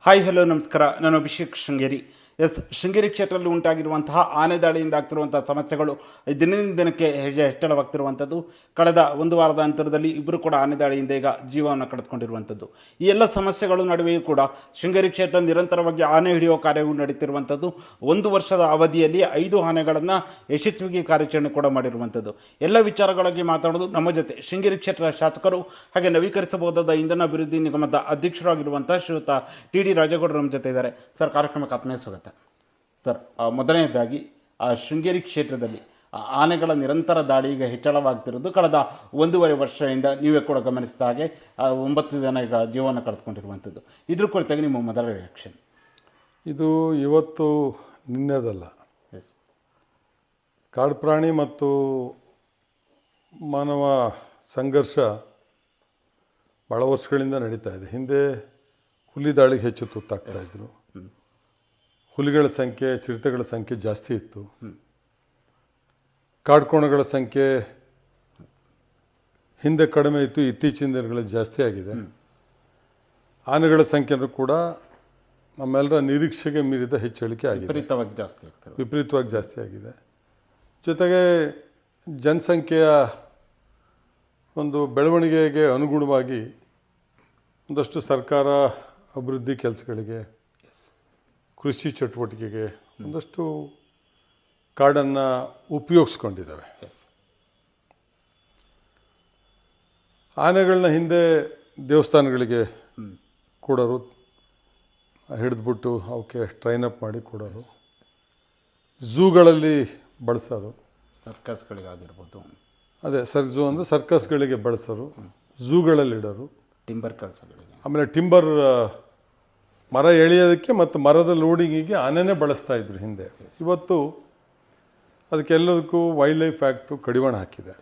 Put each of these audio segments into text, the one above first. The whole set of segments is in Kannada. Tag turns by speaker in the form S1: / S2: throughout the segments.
S1: ಹಾಯ್ ಹಲೋ ನಮಸ್ಕಾರ. ನಾನು ಅಭಿಷೇಕ್ ಶೃಂಗೇರಿ. ಶೃಂಗೇರಿ ಕ್ಷೇತ್ರದಲ್ಲಿ ಉಂಟಾಗಿರುವಂತಹ ಆನೆ ದಾಳಿಯಿಂದ ಆಗ್ತಿರುವಂತಹ ಸಮಸ್ಯೆಗಳು ದಿನದಿಂದ ದಿನಕ್ಕೆ ಹೆಚ್ಚಳವಾಗ್ತಿರುವಂಥದ್ದು. ಕಳೆದ ಒಂದು ವಾರದ ಅಂತರದಲ್ಲಿ ಇಬ್ಬರು ಕೂಡ ಆನೆ ದಾಳಿಯಿಂದ ಈಗ ಜೀವವನ್ನು ಕಳೆದುಕೊಂಡಿರುವಂಥದ್ದು. ಈ ಎಲ್ಲ ಸಮಸ್ಯೆಗಳು ನಡುವೆಯೂ ಕೂಡ ಶೃಂಗೇರಿ ಕ್ಷೇತ್ರ ನಿರಂತರವಾಗಿ ಆನೆ ಹಿಡಿಯುವ ಕಾರ್ಯವು ನಡೀತಿರುವಂಥದ್ದು. ಒಂದು ವರ್ಷದ ಅವಧಿಯಲ್ಲಿ 5 ಆನೆಗಳನ್ನು ಯಶಸ್ವಿಗೆ ಕಾರ್ಯಾಚರಣೆ ಕೂಡ ಮಾಡಿರುವಂಥದ್ದು. ಎಲ್ಲ ವಿಚಾರಗಳಿಗೆ ಮಾತಾಡೋದು ನಮ್ಮ ಜೊತೆ ಶೃಂಗೇರಿ ಕ್ಷೇತ್ರದ ಶಾಸಕರು ಹಾಗೆ ನವೀಕರಿಸಬಹುದಾದ ಇಂಧನ ಅಭಿವೃದ್ಧಿ ನಿಗಮದ ಅಧ್ಯಕ್ಷರಾಗಿರುವಂಥ ಶ್ರೀಯುತ ಟಿ ಡಿ ರಾಜೇಗೌಡರು ನಮ್ಮ ಜೊತೆ ಇದ್ದಾರೆ. ಸರ್, ಕಾರ್ಯಕ್ರಮಕ್ಕೆ ಆತ್ಮೀಯ ಸ್ವಾಗತ. ಸರ್, ಮೊದಲನೇದಾಗಿ ಶೃಂಗೇರಿ ಕ್ಷೇತ್ರದಲ್ಲಿ ಆನೆಗಳ ನಿರಂತರ ದಾಳಿ ಈಗ ಹೆಚ್ಚಳವಾಗ್ತಿರೋದು ಕಳೆದ 1.5 ವರ್ಷದಿಂದ ನೀವೇ ಕೂಡ ಗಮನಿಸಿದ ಹಾಗೆ 9 ಜನ ಈಗ ಜೀವನ ಕಳೆದುಕೊಂಡಿರುವಂಥದ್ದು. ಇದ್ರ ಕುರಿತಾಗಿ ನಿಮ್ಮ ಮೊದಲ ರಿಯಾಕ್ಷನ್?
S2: ಇದು ಇವತ್ತು ನಿನ್ನೆದಲ್ಲ.
S1: ಎಸ್.
S2: ಕಾಡು ಪ್ರಾಣಿ ಮತ್ತು ಮಾನವ ಸಂಘರ್ಷ ಭಾಳ ವರ್ಷಗಳಿಂದ ನಡೀತಾ ಇದೆ. ಹಿಂದೆ ಹುಲಿ ದಾಳಿಗೆ ಹೆಚ್ಚು ತುತ್ತಾಗ್ತಾಯಿದ್ರು. ಹುಲಿಗಳ ಸಂಖ್ಯೆ, ಚಿರತೆಗಳ ಸಂಖ್ಯೆ ಜಾಸ್ತಿ ಇತ್ತು. ಕಾಡ್ಕೋಣಗಳ ಸಂಖ್ಯೆ ಹಿಂದೆ ಕಡಿಮೆ ಇತ್ತು, ಇತ್ತೀಚಿನ ದಿನಗಳಲ್ಲಿ ಜಾಸ್ತಿ ಆಗಿದೆ. ಆನೆಗಳ ಸಂಖ್ಯೆನೂ ಕೂಡ ನಮ್ಮೆಲ್ಲರ ನಿರೀಕ್ಷೆಗೆ ಮೀರಿದ ಹೆಚ್ಚಳಿಕೆ ಆಗಿದೆ, ವಿಪರೀತವಾಗಿ ಜಾಸ್ತಿ ಆಗಿದೆ. ಜೊತೆಗೆ ಜನಸಂಖ್ಯೆಯ ಒಂದು ಬೆಳವಣಿಗೆಗೆ ಅನುಗುಣವಾಗಿ ಒಂದಷ್ಟು ಸರ್ಕಾರ ಅಭಿವೃದ್ಧಿ ಕೆಲಸಗಳಿಗೆ, ಕೃಷಿ ಚಟುವಟಿಕೆಗೆ ಒಂದಷ್ಟು ಕಾಡನ್ನು ಉಪಯೋಗಿಸ್ಕೊಂಡಿದ್ದಾವೆ. ಆನೆಗಳನ್ನ ಹಿಂದೆ ದೇವಸ್ಥಾನಗಳಿಗೆ ಕೊಡೋರು, ಹಿಡಿದ್ಬಿಟ್ಟು ಅವಕ್ಕೆ ಟ್ರೈನ್ ಅಪ್ ಮಾಡಿ ಕೊಡೋರು, ಝೂಗಳಲ್ಲಿ ಬಳಸೋರು,
S1: ಸರ್ಕಸ್ಗಳಿಗಾಗಿರ್ಬೋದು.
S2: ಅದೇ ಝೂ ಅಂದರೆ ಸರ್ಕಸ್ಗಳಿಗೆ ಬಳಸೋರು, ಝೂಗಳಲ್ಲಿ ಇಡೋರು,
S1: ಟಿಂಬರ್ ಕೆಲಸಗಳಿಗೆ, ಆಮೇಲೆ
S2: ಟಿಂಬರ್ ಮರ ಎಳೆಯೋದಕ್ಕೆ ಮತ್ತು ಮರದ ಲೋಡಿಂಗಿಗೆ ಆನೆನೇ ಬಳಸ್ತಾ ಇದ್ರು ಹಿಂದೆ. ಇವತ್ತು ಅದಕ್ಕೆಲ್ಲದಕ್ಕೂ ವೈಲ್ಡ್ ಲೈಫ್ ಆ್ಯಕ್ಟು ಕಡಿವಾಣ ಹಾಕಿದೆ.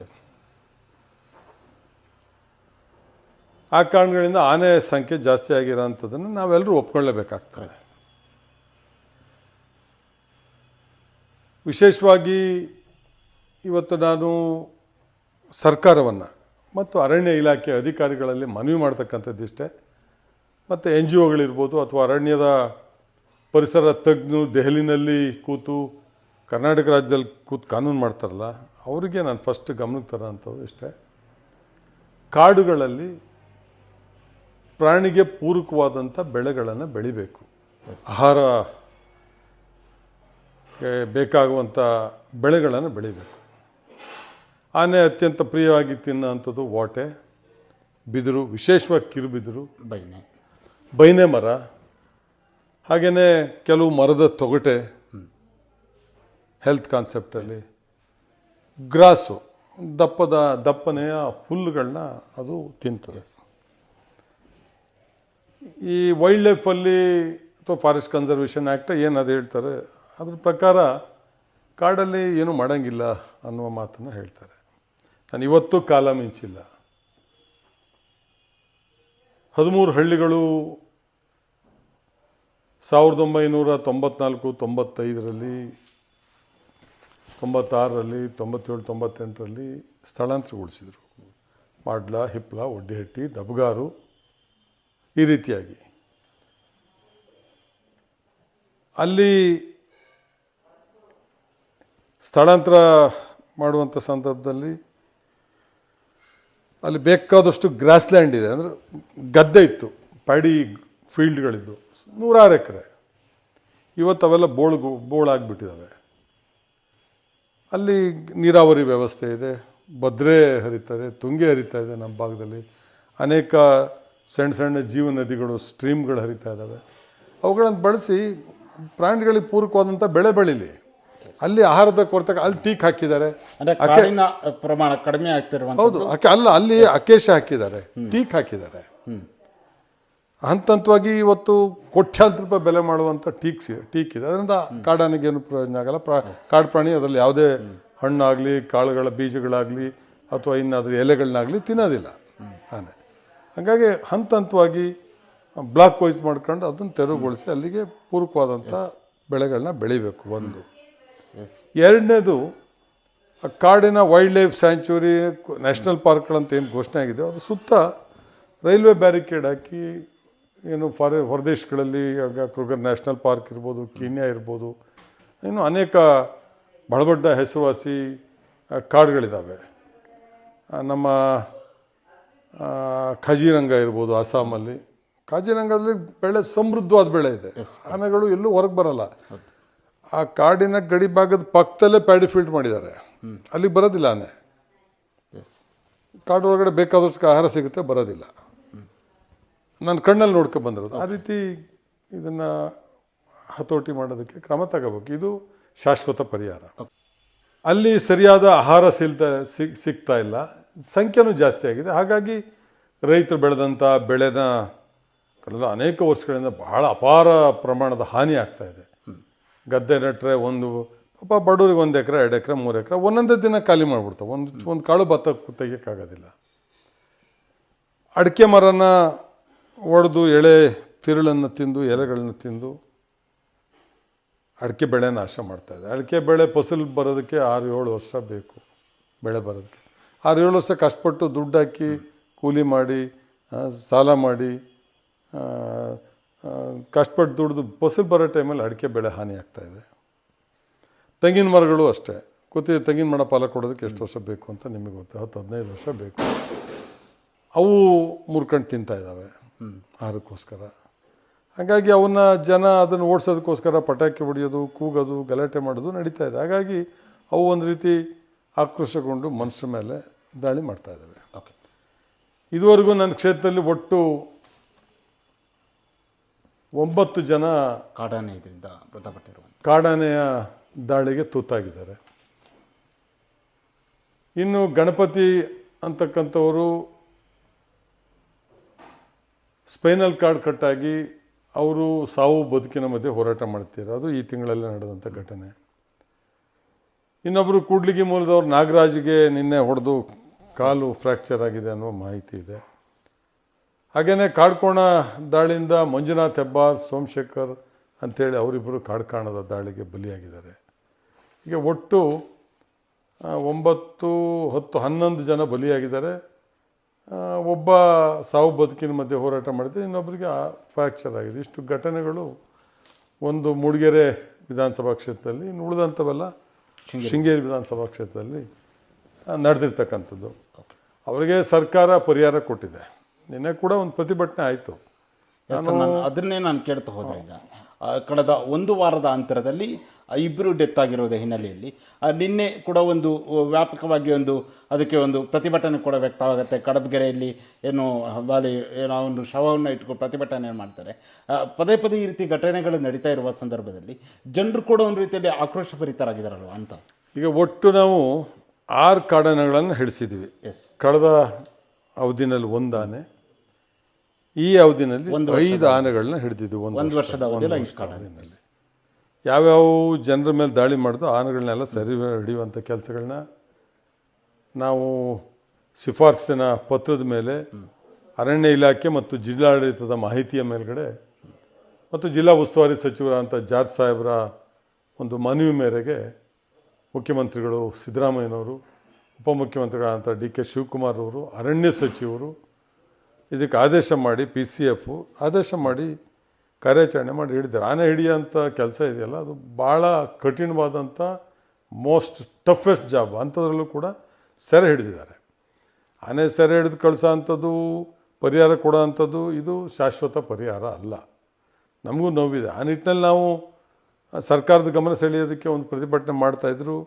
S2: ಆ ಕಾರಣಗಳಿಂದ ಆನೆ ಸಂಖ್ಯೆ ಜಾಸ್ತಿ ಆಗಿರೋಂಥದ್ದನ್ನು ನಾವೆಲ್ಲರೂ ಒಪ್ಕೊಳ್ಳೇಬೇಕಾಗ್ತದೆ. ವಿಶೇಷವಾಗಿ ಇವತ್ತು ನಾನು ಸರ್ಕಾರವನ್ನು ಮತ್ತು ಅರಣ್ಯ ಇಲಾಖೆ ಅಧಿಕಾರಿಗಳಲ್ಲಿ ಮನವಿ ಮಾಡ್ತಕ್ಕಂಥದ್ದಿಷ್ಟೇ. ಮತ್ತು NGOಗಳಿರ್ಬೋದು ಅಥವಾ ಅರಣ್ಯದ ಪರಿಸರ ತಜ್ಞರು ದೆಹಲಿನಲ್ಲಿ ಕೂತು ಕರ್ನಾಟಕ ರಾಜ್ಯದಲ್ಲಿ ಕೂತು ಕಾನೂನು ಮಾಡ್ತಾರಲ್ಲ, ಅವರಿಗೆ ನಾನು ಫಸ್ಟ್ ಗಮನಕ್ಕೆ ತರೋಂಥದ್ದು ಇಷ್ಟೇ. ಕಾಡುಗಳಲ್ಲಿ ಪ್ರಾಣಿಗೆ ಪೂರಕವಾದಂಥ ಬೆಳೆಗಳನ್ನು ಬೆಳಿಬೇಕು. ಆಹಾರ ಬೇಕಾಗುವಂಥ ಬೆಳೆಗಳನ್ನು ಬೆಳಿಬೇಕು. ಆನೆ ಅತ್ಯಂತ ಪ್ರಿಯವಾಗಿ ತಿನ್ನೋಂಥದ್ದು ವಾಟೆ, ಬಿದಿರು, ವಿಶೇಷವಾಗಿ ಕಿರುಬಿದಿರು, ಬೈನೆ ಮರ, ಹಾಗೆಯೇ ಕೆಲವು ಮರದ ತೊಗಟೆ, ಹೆಲ್ತ್ ಕಾನ್ಸೆಪ್ಟಲ್ಲಿ ಗ್ರಾಸು, ದಪ್ಪನೆಯ ಹುಲ್ಲುಗಳನ್ನ ಅದು ತಿಂತದೆ. ಈ ವೈಲ್ಡ್ ಲೈಫಲ್ಲಿ ಅಥವಾ ಫಾರೆಸ್ಟ್ ಕನ್ಸರ್ವೇಷನ್ ಆ್ಯಕ್ಟ್ ಏನದು ಹೇಳ್ತಾರೆ, ಅದ್ರ ಪ್ರಕಾರ ಕಾಡಲ್ಲಿ ಏನೂ ಮಾಡೋಂಗಿಲ್ಲ ಅನ್ನುವ ಮಾತನ್ನು ಹೇಳ್ತಾರೆ. ನಾನು ಇವತ್ತು ಕಾಲ ಮಿಂಚಿಲ್ಲ. 13 ಹಳ್ಳಿಗಳು 1994, 95ರಲ್ಲಿ, 96ರಲ್ಲಿ, 97, 98ರಲ್ಲಿ ಸ್ಥಳಾಂತರಗೊಳಿಸಿದರು. ಮಾಡ್ಲ, ಹಿಪ್ಲ, ಒಡ್ಡಿಹಟ್ಟಿ, ದಬ್ಗಾರು, ಈ ರೀತಿಯಾಗಿ. ಅಲ್ಲಿ ಸ್ಥಳಾಂತರ ಮಾಡುವಂಥ ಸಂದರ್ಭದಲ್ಲಿ ಅಲ್ಲಿ ಬೇಕಾದಷ್ಟು ಗ್ರಾಸ್ಲ್ಯಾಂಡ್ ಇದೆ, ಅಂದರೆ ಗದ್ದೆ ಇತ್ತು, ಪ್ಯಾಡಿ ಫೀಲ್ಡ್ಗಳಿದ್ದು 100 ಎಕರೆ. ಇವತ್ತು ಅವೆಲ್ಲ ಬೋಳಾಗಿಬಿಟ್ಟಿದ್ದಾವೆ. ಅಲ್ಲಿ ನೀರಾವರಿ ವ್ಯವಸ್ಥೆ ಇದೆ, ಭದ್ರೆ ಹರಿತಾರೆ, ತುಂಗೆ ಹರಿತಾ ಇದೆ ನಮ್ಮ ಭಾಗದಲ್ಲಿ. ಅನೇಕ ಸಣ್ಣ ಸಣ್ಣ ಜೀವ ನದಿಗಳು, ಸ್ಟ್ರೀಮ್ಗಳು ಹರಿತಾ ಇದ್ದಾವೆ. ಅವುಗಳನ್ನು ಬಳಸಿ ಪ್ರಾಣಿಗಳಿಗೆ ಪೂರಕವಾದಂಥ ಬೆಳೆ ಬೆಳೀಲಿ. ಅಲ್ಲಿ ಆಹಾರದ ಕೊರತೆ, ಅಲ್ಲಿ ಟೀಕ್ ಹಾಕಿದ್ದಾರೆ,
S1: ಪ್ರಮಾಣ ಕಡಿಮೆ ಆಗ್ತಿರುವ.
S2: ಹೌದು, ಅಲ್ಲಿ ಅಕೇಶ ಹಾಕಿದ್ದಾರೆ, ಟೀಕ್ ಹಾಕಿದ್ದಾರೆ. ಹಂತವಾಗಿ ಇವತ್ತು ಕೋಟ್ಯಾಂತರ ರೂಪಾಯಿ ಬೆಲೆ ಮಾಡುವಂಥ ಟೀಕ್ ಇದೆ. ಅದರಿಂದ ಕಾಡಾನೆಗೇನು ಪ್ರಯೋಜನ ಆಗಲ್ಲ. ಕಾಡು ಪ್ರಾಣಿ ಅದರಲ್ಲಿ ಯಾವುದೇ ಹಣ್ಣಾಗಲಿ, ಕಾಳುಗಳ ಬೀಜಗಳಾಗಲಿ ಅಥವಾ ಇನ್ನಾದರೂ ಎಲೆಗಳನ್ನಾಗಲಿ ತಿನ್ನೋದಿಲ್ಲ ಆನೆ. ಹಾಗಾಗಿ ಹಂತವಾಗಿ ಬ್ಲಾಕ್ ವೈಸ್ ಮಾಡ್ಕೊಂಡು ಅದನ್ನು ತೆರವುಗೊಳಿಸಿ ಅಲ್ಲಿಗೆ ಪೂರಕವಾದಂಥ ಬೆಳೆಗಳನ್ನ ಬೆಳಿಬೇಕು. ಒಂದು. ಎರಡನೇದು, ಕಾಡಿನ ವೈಲ್ಡ್ ಲೈಫ್ ಸ್ಯಾಂಚುರಿ, ನ್ಯಾಷನಲ್ ಪಾರ್ಕ್ಗಳಂತ ಏನು ಘೋಷಣೆ ಆಗಿದೆ, ಅದು ಸುತ್ತ ರೈಲ್ವೆ ಬ್ಯಾರಿಕೇಡ್ ಹಾಕಿ ಏನು ಹೊರದೇಶಗಳಲ್ಲಿ ಈಗ ಕೃಗರ್ ನ್ಯಾಷನಲ್ ಪಾರ್ಕ್ ಇರ್ಬೋದು, ಕೀನ್ಯಾ ಇರ್ಬೋದು, ಇನ್ನು ಅನೇಕ ಬಹಳ ದೊಡ್ಡ ಹೆಸರುವಾಸಿ ಕಾಡುಗಳಿದ್ದಾವೆ. ನಮ್ಮ ಖಜೀರಂಗ ಇರ್ಬೋದು ಅಸ್ಸಾಮಲ್ಲಿ. ಖಜೀರಂಗದಲ್ಲಿ ಬೆಳೆ ಸಮೃದ್ಧವಾದ ಬೆಳೆ ಇದೆ. ಆನೆಗಳು ಎಲ್ಲೂ ಹೊರಗೆ ಬರಲ್ಲ. ಆ ಕಾಡಿನ ಗಡಿ ಭಾಗದ ಪಕ್ಕದಲ್ಲೇ ಪ್ಯಾಡಿ ಫೀಲ್ಡ್ ಮಾಡಿದ್ದಾರೆ. ಅಲ್ಲಿಗೆ ಬರೋದಿಲ್ಲ ಆನೆ. ಕಾಡು ಒಳಗಡೆ ಬೇಕಾದಷ್ಟು ಆಹಾರ ಸಿಗುತ್ತೆ, ಬರೋದಿಲ್ಲ. ನಾನು ಕಣ್ಣಲ್ಲಿ ನೋಡ್ಕೊಂಡು ಬಂದಿರೋದು. ಆ ರೀತಿ ಇದನ್ನು ಹತೋಟಿ ಮಾಡೋದಕ್ಕೆ ಕ್ರಮ ತಗೋಬೇಕು. ಇದು ಶಾಶ್ವತ ಪರಿಹಾರ. ಅಲ್ಲಿ ಸರಿಯಾದ ಆಹಾರ ಸಿಗ್ತಾ ಇಲ್ಲ, ಸಂಖ್ಯೆನೂ ಜಾಸ್ತಿ ಆಗಿದೆ. ಹಾಗಾಗಿ ರೈತರು ಬೆಳೆದಂಥ ಬೆಳೆನ ಕಳೆದ ಅನೇಕ ವರ್ಷಗಳಿಂದ ಬಹಳ ಅಪಾರ ಪ್ರಮಾಣದ ಹಾನಿ ಆಗ್ತಾ ಇದೆ. ಗದ್ದೆ ನೆಟ್ಟರೆ ಪಾಪ ಬಡವರಿಗೆ 1 ಎಕರೆ 2 ಎಕರೆ 3 ಎಕರೆ ಒಂದೊಂದೇ ದಿನ ಖಾಲಿ ಮಾಡಿಬಿಡ್ತಾವೆ. ಒಂದು ಕಾಳು ಭತ್ತ ತೆಗಿಯೋಕ್ಕಾಗೋದಿಲ್ಲ. ಅಡಿಕೆ ಮರನ ಒಡೆದು ಎಳೆ ತಿರುಳನ್ನು ತಿಂದು ಎಲೆಗಳನ್ನ ತಿಂದು ಅಡಿಕೆ ಬೆಳೆ ನಾಶ ಮಾಡ್ತಾಯಿದೆ. ಅಡಿಕೆ ಬೆಳೆ ಫಸಲು ಬರೋದಕ್ಕೆ 6-7 ವರ್ಷ ಬೇಕು. ಬೆಳೆ ಬರೋದಕ್ಕೆ 6-7 ವರ್ಷ ಕಷ್ಟಪಟ್ಟು ದುಡ್ಡು ಹಾಕಿ ಕೂಲಿ ಮಾಡಿ ಸಾಲ ಮಾಡಿ ಕಷ್ಟಪಟ್ಟು ದುಡ್ದು ಫಸಲು ಬರೋ ಟೈಮಲ್ಲಿ ಅಡಿಕೆ ಬೆಳೆ ಹಾನಿ ಆಗ್ತಾಯಿದೆ. ತೆಂಗಿನ ಮರಗಳು ಅಷ್ಟೇ. ತೆಂಗಿನ ಮರ ಫಲ ಕೊಡೋದಕ್ಕೆ ಎಷ್ಟು ವರ್ಷ ಬೇಕು ಅಂತ ನಿಮಗೆ ಗೊತ್ತು. 10-15 ವರ್ಷ ಬೇಕು. ಅವು ಮುರ್ಕೊಂಡು ತಿಂತಾ ಇದ್ದಾವೆ ಆಹಾರಕ್ಕೋಸ್ಕರ. ಹಾಗಾಗಿ ಜನ ಅದನ್ನು ಓಡಿಸೋದಕ್ಕೋಸ್ಕರ ಪಟಾಕಿ ಹೊಡೆಯೋದು, ಕೂಗೋದು, ಗಲಾಟೆ ಮಾಡೋದು ನಡೀತಾ ಇದೆ. ಹಾಗಾಗಿ ಅವು ಒಂದು ರೀತಿ ಆಕ್ರೋಶಗೊಂಡು ಮನುಷ್ಯರ ಮೇಲೆ ದಾಳಿ ಮಾಡ್ತಾ ಇದ್ದಾವೆ.
S1: ಓಕೆ,
S2: ಇದುವರೆಗೂ ನನ್ನ ಕ್ಷೇತ್ರದಲ್ಲಿ ಒಟ್ಟು 9 ಜನ
S1: ಕಾಡಾನೆ ಇದರಿಂದ ಮೃತಪಟ್ಟಿರುವ
S2: ಕಾಡಾನೆಯ ದಾಳಿಗೆ ತುತ್ತಾಗಿದ್ದಾರೆ. ಇನ್ನು ಗಣಪತಿ ಅಂತಕ್ಕಂಥವರು ಸ್ಪೈನಲ್ ಕಾರ್ಡ್ ಕಟ್ಟಾಗಿ ಅವರು ಸಾವು ಬದುಕಿನ ಮಧ್ಯೆ ಹೋರಾಟ ಮಾಡ್ತಿದ್ದಾರೆ. ಅದು ಈ ತಿಂಗಳಲ್ಲಿ ನಡೆದಂಥ ಘಟನೆ. ಇನ್ನೊಬ್ಬರು ಕೂಡ್ಲಿಗಿ ಮೂಲದವ್ರು ನಾಗರಾಜ್ಗೆ ನಿನ್ನೆ ಹೊಡೆದು ಕಾಲು ಫ್ರ್ಯಾಕ್ಚರ್ ಆಗಿದೆ ಅನ್ನೋ ಮಾಹಿತಿ ಇದೆ. ಹಾಗೆಯೇ ಕಾಡ್ಕೋಣ ದಾಳಿಯಿಂದ ಮಂಜುನಾಥ್ ಹೆಬ್ಬಾರ್, ಸೋಮಶೇಖರ್ ಅಂಥೇಳಿ ಅವರಿಬ್ಬರು ಕಾಡ್ಕಾಣದ ದಾಳಿಗೆ ಬಲಿಯಾಗಿದ್ದಾರೆ. ಈಗ ಒಟ್ಟು 9, 10, 11 ಜನ ಬಲಿಯಾಗಿದ್ದಾರೆ. ಒಬ್ಬ ಸಾವು ಬದುಕಿನ ಮಧ್ಯೆ ಹೋರಾಟ ಮಾಡಿದ್ರೆ ಇನ್ನೊಬ್ಬರಿಗೆ ಫ್ರ್ಯಾಕ್ಚರ್ ಆಗಿದೆ. ಇಷ್ಟು ಘಟನೆಗಳು ಒಂದು ಮೂಡಿಗೆರೆ ವಿಧಾನಸಭಾ ಕ್ಷೇತ್ರದಲ್ಲಿ, ಇನ್ನು ಉಳಿದಂಥವೆಲ್ಲ ಶೃಂಗೇರಿ ವಿಧಾನಸಭಾ ಕ್ಷೇತ್ರದಲ್ಲಿ ನಡೆದಿರ್ತಕ್ಕಂಥದ್ದು. ಅವರಿಗೆ ಸರ್ಕಾರ ಪರಿಹಾರ ಕೊಟ್ಟಿದೆ. ನಿನ್ನೆ ಕೂಡ ಒಂದು ಪ್ರತಿಭಟನೆ ಆಯಿತು.
S1: ಅದನ್ನೇ ನಾನು ಕೇಳ್ತಾ ಹೋದೆ. ಈಗ ಕಳೆದ 1 ವಾರದ ಅಂತರದಲ್ಲಿ 2 ಡೆತ್ ಆಗಿರೋದ ಹಿನ್ನೆಲೆಯಲ್ಲಿ ನಿನ್ನೆ ಕೂಡ ಒಂದು ವ್ಯಾಪಕವಾಗಿ ಅದಕ್ಕೆ ಒಂದು ಪ್ರತಿಭಟನೆ ಕೂಡ ವ್ಯಕ್ತವಾಗುತ್ತೆ. ಕಡಬಗೆರೆಯಲ್ಲಿ ಏನೋ ಒಂದು ಶವವನ್ನು ಇಟ್ಕೊಂಡು ಪ್ರತಿಭಟನೆ ಮಾಡ್ತಾರೆ. ಪದೇ ಪದೇ ಈ ರೀತಿ ಘಟನೆಗಳು ನಡೀತಾ ಇರುವ ಸಂದರ್ಭದಲ್ಲಿ ಜನರು ಕೂಡ ಒಂದು ರೀತಿಯಲ್ಲಿ ಆಕ್ರೋಶಭರಿತರಾಗಿದ್ದಾರಲ್ವ ಅಂತ.
S2: ಈಗ ಒಟ್ಟು ನಾವು 6 ಕಾಡಾನೆಗಳನ್ನು ಹಿಡಿಸಿದ್ದೀವಿ. ಕಳೆದ ಅವಧಿನಲ್ಲಿ 1 ಆನೆ, ಈ ಅವಧಿನಲ್ಲಿ 5 ಆನೆಗಳನ್ನ ಹಿಡಿದಿದ್ದು. 1 ವರ್ಷದ ಅವಧಿಯಲ್ಲಿ ಯಾವ್ಯಾವ ಜನರ ಮೇಲೆ ದಾಳಿ ಮಾಡಿದ್ರು ಆನೆಗಳನ್ನೆಲ್ಲ ಸರಿ ಹಿಡಿಯುವಂಥ ಕೆಲಸಗಳನ್ನ ನಾವು ಶಿಫಾರಸಿನ ಪತ್ರದ ಮೇಲೆ ಅರಣ್ಯ ಇಲಾಖೆ ಮತ್ತು ಜಿಲ್ಲಾಡಳಿತದ ಮಾಹಿತಿಯ ಮೇಲ್ಗಡೆ ಮತ್ತು ಜಿಲ್ಲಾ ಉಸ್ತುವಾರಿ ಸಚಿವರಾದಂಥ ಜಾರ್ಜ್ ಸಾಹೇಬರ ಒಂದು ಮನವಿ ಮೇರೆಗೆ ಮುಖ್ಯಮಂತ್ರಿಗಳು ಸಿದ್ದರಾಮಯ್ಯನವರು, ಉಪಮುಖ್ಯಮಂತ್ರಿಗಳಾದಂಥ DK ಶಿವಕುಮಾರ್ ಅವರು, ಅರಣ್ಯ ಸಚಿವರು ಇದಕ್ಕೆ ಆದೇಶ ಮಾಡಿ PCF ಆದೇಶ ಮಾಡಿ ಕಾರ್ಯಾಚರಣೆ ಮಾಡಿ ಹಿಡಿದಾರೆ. ಆನೆ ಹಿಡಿಯೋಂಥ ಕೆಲಸ ಇದೆಯಲ್ಲ, ಅದು ಭಾಳ ಕಠಿಣವಾದಂಥ ಮೋಸ್ಟ್ ಟಫೆಸ್ಟ್ ಜಾಬ್. ಅಂಥದ್ರಲ್ಲೂ ಕೂಡ ಸೆರೆ ಹಿಡಿದಿದ್ದಾರೆ. ಆನೆ ಸೆರೆ ಹಿಡಿದು ಕಳಿಸೋ ಅಂಥದ್ದು, ಪರಿಹಾರ ಕೊಡೋ ಅಂಥದ್ದು ಇದು ಶಾಶ್ವತ ಪರಿಹಾರ ಅಲ್ಲ. ನಮಗೂ ನೋವಿದೆ. ಆ ನಿಟ್ಟಿನಲ್ಲಿ ನಾವು ಸರ್ಕಾರದ ಗಮನ ಸೆಳೆಯೋದಕ್ಕೆ ಒಂದು ಪ್ರತಿಭಟನೆ ಮಾಡ್ತಾಯಿದ್ರು.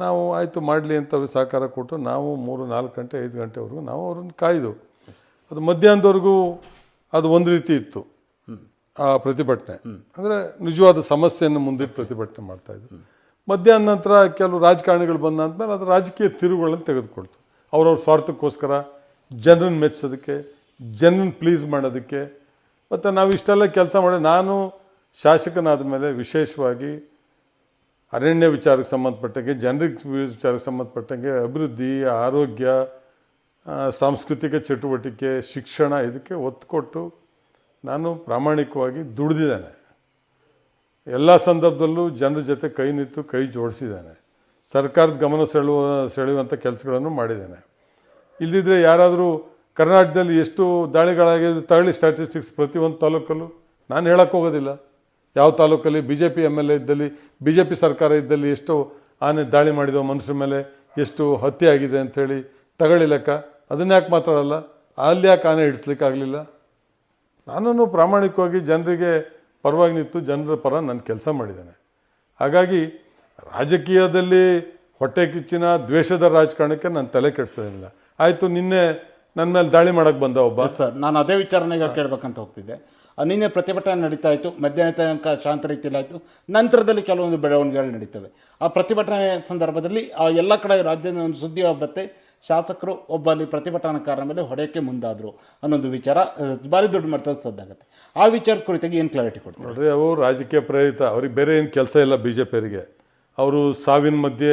S2: ನಾವು ಆಯಿತು ಮಾಡಲಿ ಅಂತ ಅವ್ರಿಗೆ ಸಹಕಾರ ಕೊಟ್ಟು ನಾವು 3, 4 ಗಂಟೆ 5 ಗಂಟೆವರೆಗೂ ನಾವು ಅವ್ರನ್ನ ಕಾಯ್ದು. ಅದು ಮಧ್ಯಾಹ್ನದವರೆಗೂ ಅದು ಒಂದು ರೀತಿ ಇತ್ತು ಆ ಪ್ರತಿಭಟನೆ. ಅಂದರೆ ನಿಜವಾದ ಸಮಸ್ಯೆಯನ್ನು ಮುಂದಿಟ್ಟು ಪ್ರತಿಭಟನೆ ಮಾಡ್ತಾಯಿದ್ರು. ಮಧ್ಯಾಹ್ನ ನಂತರ ಕೆಲವು ರಾಜಕಾರಣಿಗಳು ಬಂದ ಅಂದಮೇಲೆ ಅದು ರಾಜಕೀಯ ತಿರುವುಗಳನ್ನು ತೆಗೆದುಕೊಳ್ತು. ಅವ್ರವ್ರ ಸ್ವಾರ್ಥಕ್ಕೋಸ್ಕರ ಜನರನ್ನು ಮೆಚ್ಚೋದಕ್ಕೆ, ಜನರನ್ನು ಪ್ಲೀಸ್ ಮಾಡೋದಕ್ಕೆ. ಮತ್ತು ನಾವು ಇಷ್ಟೆಲ್ಲ ಕೆಲಸ ಮಾಡಿ, ನಾನು ಶಾಸಕನಾದ ಮೇಲೆ ವಿಶೇಷವಾಗಿ ಅರಣ್ಯ ವಿಚಾರಕ್ಕೆ ಸಂಬಂಧಪಟ್ಟಂಗೆ, ಜನರಿಗೆ ವಿಚಾರಕ್ಕೆ ಸಂಬಂಧಪಟ್ಟಂಗೆ, ಅಭಿವೃದ್ಧಿ, ಆರೋಗ್ಯ, ಸಾಂಸ್ಕೃತಿಕ ಚಟುವಟಿಕೆ, ಶಿಕ್ಷಣ ಇದಕ್ಕೆ ಒತ್ತು ಕೊಟ್ಟು ನಾನು ಪ್ರಾಮಾಣಿಕವಾಗಿ ದುಡಿದಿದ್ದೇನೆ. ಎಲ್ಲ ಸಂದರ್ಭದಲ್ಲೂ ಜನರ ಜೊತೆ ಕೈ ನಿಂತು ಕೈ ಜೋಡಿಸಿದ್ದೇನೆ. ಸರ್ಕಾರದ ಗಮನ ಸೆಳೆಯುವಂಥ ಕೆಲಸಗಳನ್ನು ಮಾಡಿದ್ದೇನೆ. ಇಲ್ಲದಿದ್ದರೆ ಯಾರಾದರೂ ಕರ್ನಾಟಕದಲ್ಲಿ ಎಷ್ಟು ದಾಳಿಗಳಾಗಿದೆ ತಗೊಳ್ಳಿ ಸ್ಟ್ಯಾಟಿಸ್ಟಿಕ್ಸ್ ಪ್ರತಿಯೊಂದು ತಾಲೂಕಲ್ಲೂ. ನಾನು ಹೇಳಕ್ಕೆ ಹೋಗೋದಿಲ್ಲ ಯಾವ ತಾಲೂಕಲ್ಲಿ BJP MLA ಇದ್ದಲ್ಲಿ, BJP ಸರ್ಕಾರ ಇದ್ದಲ್ಲಿ ಎಷ್ಟು ಆನೆ ದಾಳಿ ಮಾಡಿದೋ ಮನುಷ್ಯರ ಮೇಲೆ, ಎಷ್ಟು ಹತ್ಯೆ ಆಗಿದೆ ಅಂಥೇಳಿ ತಗೊಳ್ಳಿ ಲೆಕ್ಕ. ಅದನ್ನ ಯಾಕೆ ಮಾತಾಡಲ್ಲ? ಅಲ್ಲಿ ಯಾಕೆ ಆನೆ ಹಿಡಿಸ್ಲಿಕ್ಕಾಗಲಿಲ್ಲ? ನಾನು ಪ್ರಾಮಾಣಿಕವಾಗಿ ಜನರಿಗೆ ಪರವಾಗಿ ನಿಂತು ಜನರ ಪರ ನಾನು ಕೆಲಸ ಮಾಡಿದ್ದೇನೆ. ಹಾಗಾಗಿ ರಾಜಕೀಯದಲ್ಲಿ ಹೊಟ್ಟೆ ಕಿಚ್ಚಿನ ದ್ವೇಷದ ರಾಜಕಾರಣಕ್ಕೆ ನಾನು ತಲೆ ಕೆಡಿಸೋದಿಲ್ಲ. ಆಯಿತು, ನಿನ್ನೆ ನನ್ನ ಮೇಲೆ ದಾಳಿ ಮಾಡೋಕ್ಕೆ ಬಂದ ಒಬ್ಬ.
S1: ಸರ್, ನಾನು ಅದೇ ವಿಚಾರನ ಈಗ ಕೇಳಬೇಕಂತ ಹೋಗ್ತಿದ್ದೆ. ನಿನ್ನೆ ಪ್ರತಿಭಟನೆ ನಡೀತಾ ಇತ್ತು, ಮಧ್ಯಾಹ್ನ ತನಕ ಶಾಂತ ರೀತಿಯಲ್ಲಿ ಆಯಿತು. ನಂತರದಲ್ಲಿ ಕೆಲವೊಂದು ಬೆಳವಣಿಗೆಗಳು ನಡೀತವೆ. ಆ ಪ್ರತಿಭಟನೆ ಸಂದರ್ಭದಲ್ಲಿ ಎಲ್ಲ ಕಡೆ ರಾಜ್ಯದ ಒಂದು ಸುದ್ದಿ ಹಬ್ಬತ್ತೆ, ಶಾಸಕರು ಒಬ್ಬ ಅಲ್ಲಿ ಪ್ರತಿಭಟನಾಕಾರರ ಮೇಲೆ ಹೊಡೆಯೋಕ್ಕೆ ಮುಂದಾದರು ಅನ್ನೋದು ವಿಚಾರ ಭಾರಿ ದೊಡ್ಡ ಮಟ್ಟದಲ್ಲಿ ಸದ್ದಾಗುತ್ತೆ. ಆ ವಿಚಾರದ ಕುರಿತಾಗಿ ಏನು ಕ್ಲಾರಿಟಿ ಕೊಡ್ತಾರೆ?
S2: ನೋಡ್ರಿ, ಅವು ರಾಜಕೀಯ ಪ್ರೇರಿತ. ಅವ್ರಿಗೆ ಬೇರೆ ಏನು ಕೆಲಸ ಇಲ್ಲ BJPಯವರಿಗೆ. ಅವರು ಸಾವಿನ ಮಧ್ಯೆ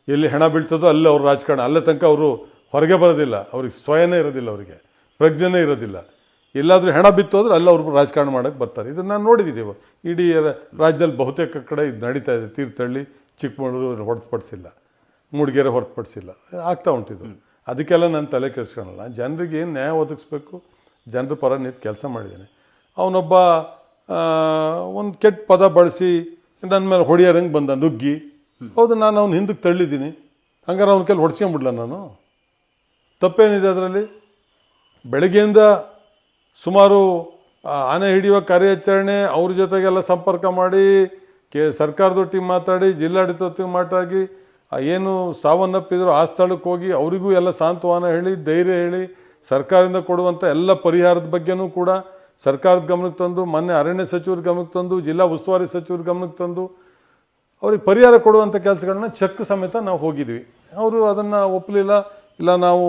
S2: ಎಲ್ಲಿ ಹೆಣ ಬೀಳ್ತದೋ ಅಲ್ಲಿ ಅವ್ರ ರಾಜಕಾರಣ. ಅಲ್ಲೇ ತನಕ ಅವರು ಹೊರಗೆ ಬರೋದಿಲ್ಲ. ಅವ್ರಿಗೆ ಸ್ವಯನೇ ಇರೋದಿಲ್ಲ, ಅವರಿಗೆ ಪ್ರಜ್ಞೆನೇ ಇರೋದಿಲ್ಲ. ಎಲ್ಲಾದರೂ ಹೆಣ ಬಿತ್ತು ಅಂದ್ರೆ ಅಲ್ಲಿ ಅವ್ರು ರಾಜಕಾರಣ ಮಾಡೋಕ್ಕೆ ಬರ್ತಾರೆ. ಇದನ್ನು ನಾನು ನೋಡಿದ್ದೀವಿ. ಇಡೀ ರಾಜ್ಯದಲ್ಲಿ ಬಹುತೇಕ ಕಡೆ ಇದು ನಡೀತಾ ಇದೆ. ತೀರ್ಥಹಳ್ಳಿ, ಚಿಕ್ಕಮಗಳೂರು ಹೊರತುಪಡಿಸಿಲ್ಲ, ಮೂಡಿಗೆರೆ ಹೊರತುಪಡಿಸಿಲ್ಲ, ಆಗ್ತಾ ಉಂಟಿದ್ದು. ಅದಕ್ಕೆಲ್ಲ ನಾನು ತಲೆ ಕೆಡಿಸ್ಕೊಳಲ್ಲ. ಜನರಿಗೆ ಏನು ನ್ಯಾಯ ಒದಗಿಸ್ಬೇಕು, ಜನರ ಪರ ನಿಂತು ಕೆಲಸ ಮಾಡಿದ್ದೇನೆ. ಅವನೊಬ್ಬ ಒಂದು ಕೆಟ್ಟ ಪದ ಬಳಸಿ ನನ್ನ ಮೇಲೆ ಹೊಡೆಯೋರಂಗೆ ಬಂದ, ನುಗ್ಗಿ. ಹೌದು, ನಾನು ಅವ್ನು ಹಿಂದಕ್ಕೆ ತಳ್ಳಿದ್ದೀನಿ. ಹಂಗಾರೆ ಅವ್ನ ಕೈಲಿ ಹೊಡ್ಸ್ಕೊಂಬಿಡ್ಲ ನಾನು? ತಪ್ಪೇನಿದೆ ಅದರಲ್ಲಿ? ಬೆಳಗ್ಗೆಯಿಂದ ಸುಮಾರು ಆನೆ ಹಿಡಿಯುವ ಕಾರ್ಯಾಚರಣೆ, ಅವ್ರ ಜೊತೆಗೆಲ್ಲ ಸಂಪರ್ಕ ಮಾಡಿ, ಸರ್ಕಾರದೊಟ್ಟಿಗೆ ಮಾತಾಡಿ, ಜಿಲ್ಲಾಡಳಿತದೊಟ್ಟಿಗೆ ಮಾತಾಡಿ, ಏನು ಸಾವನ್ನಪ್ಪಿದ್ರು ಆ ಸ್ಥಳಕ್ಕೆ ಹೋಗಿ ಅವರಿಗೂ ಎಲ್ಲ ಸಾಂತ್ವನ ಹೇಳಿ, ಧೈರ್ಯ ಹೇಳಿ, ಸರ್ಕಾರದಿಂದ ಕೊಡುವಂಥ ಎಲ್ಲ ಪರಿಹಾರದ ಬಗ್ಗೆನೂ ಕೂಡ ಸರ್ಕಾರದ ಗಮನಕ್ಕೆ ತಂದು, ಮೊನ್ನೆ ಅರಣ್ಯ ಸಚಿವರ ಗಮನಕ್ಕೆ ತಂದು, ಜಿಲ್ಲಾ ಉಸ್ತುವಾರಿ ಸಚಿವರ ಗಮನಕ್ಕೆ ತಂದು ಅವ್ರಿಗೆ ಪರಿಹಾರ ಕೊಡುವಂಥ ಕೆಲಸಗಳನ್ನ ಚೆಕ್ ಸಮೇತ ನಾವು ಹೋಗಿದ್ವಿ. ಅವರು ಅದನ್ನು ಒಪ್ಪಲಿಲ್ಲ. ಇಲ್ಲ, ನಾವು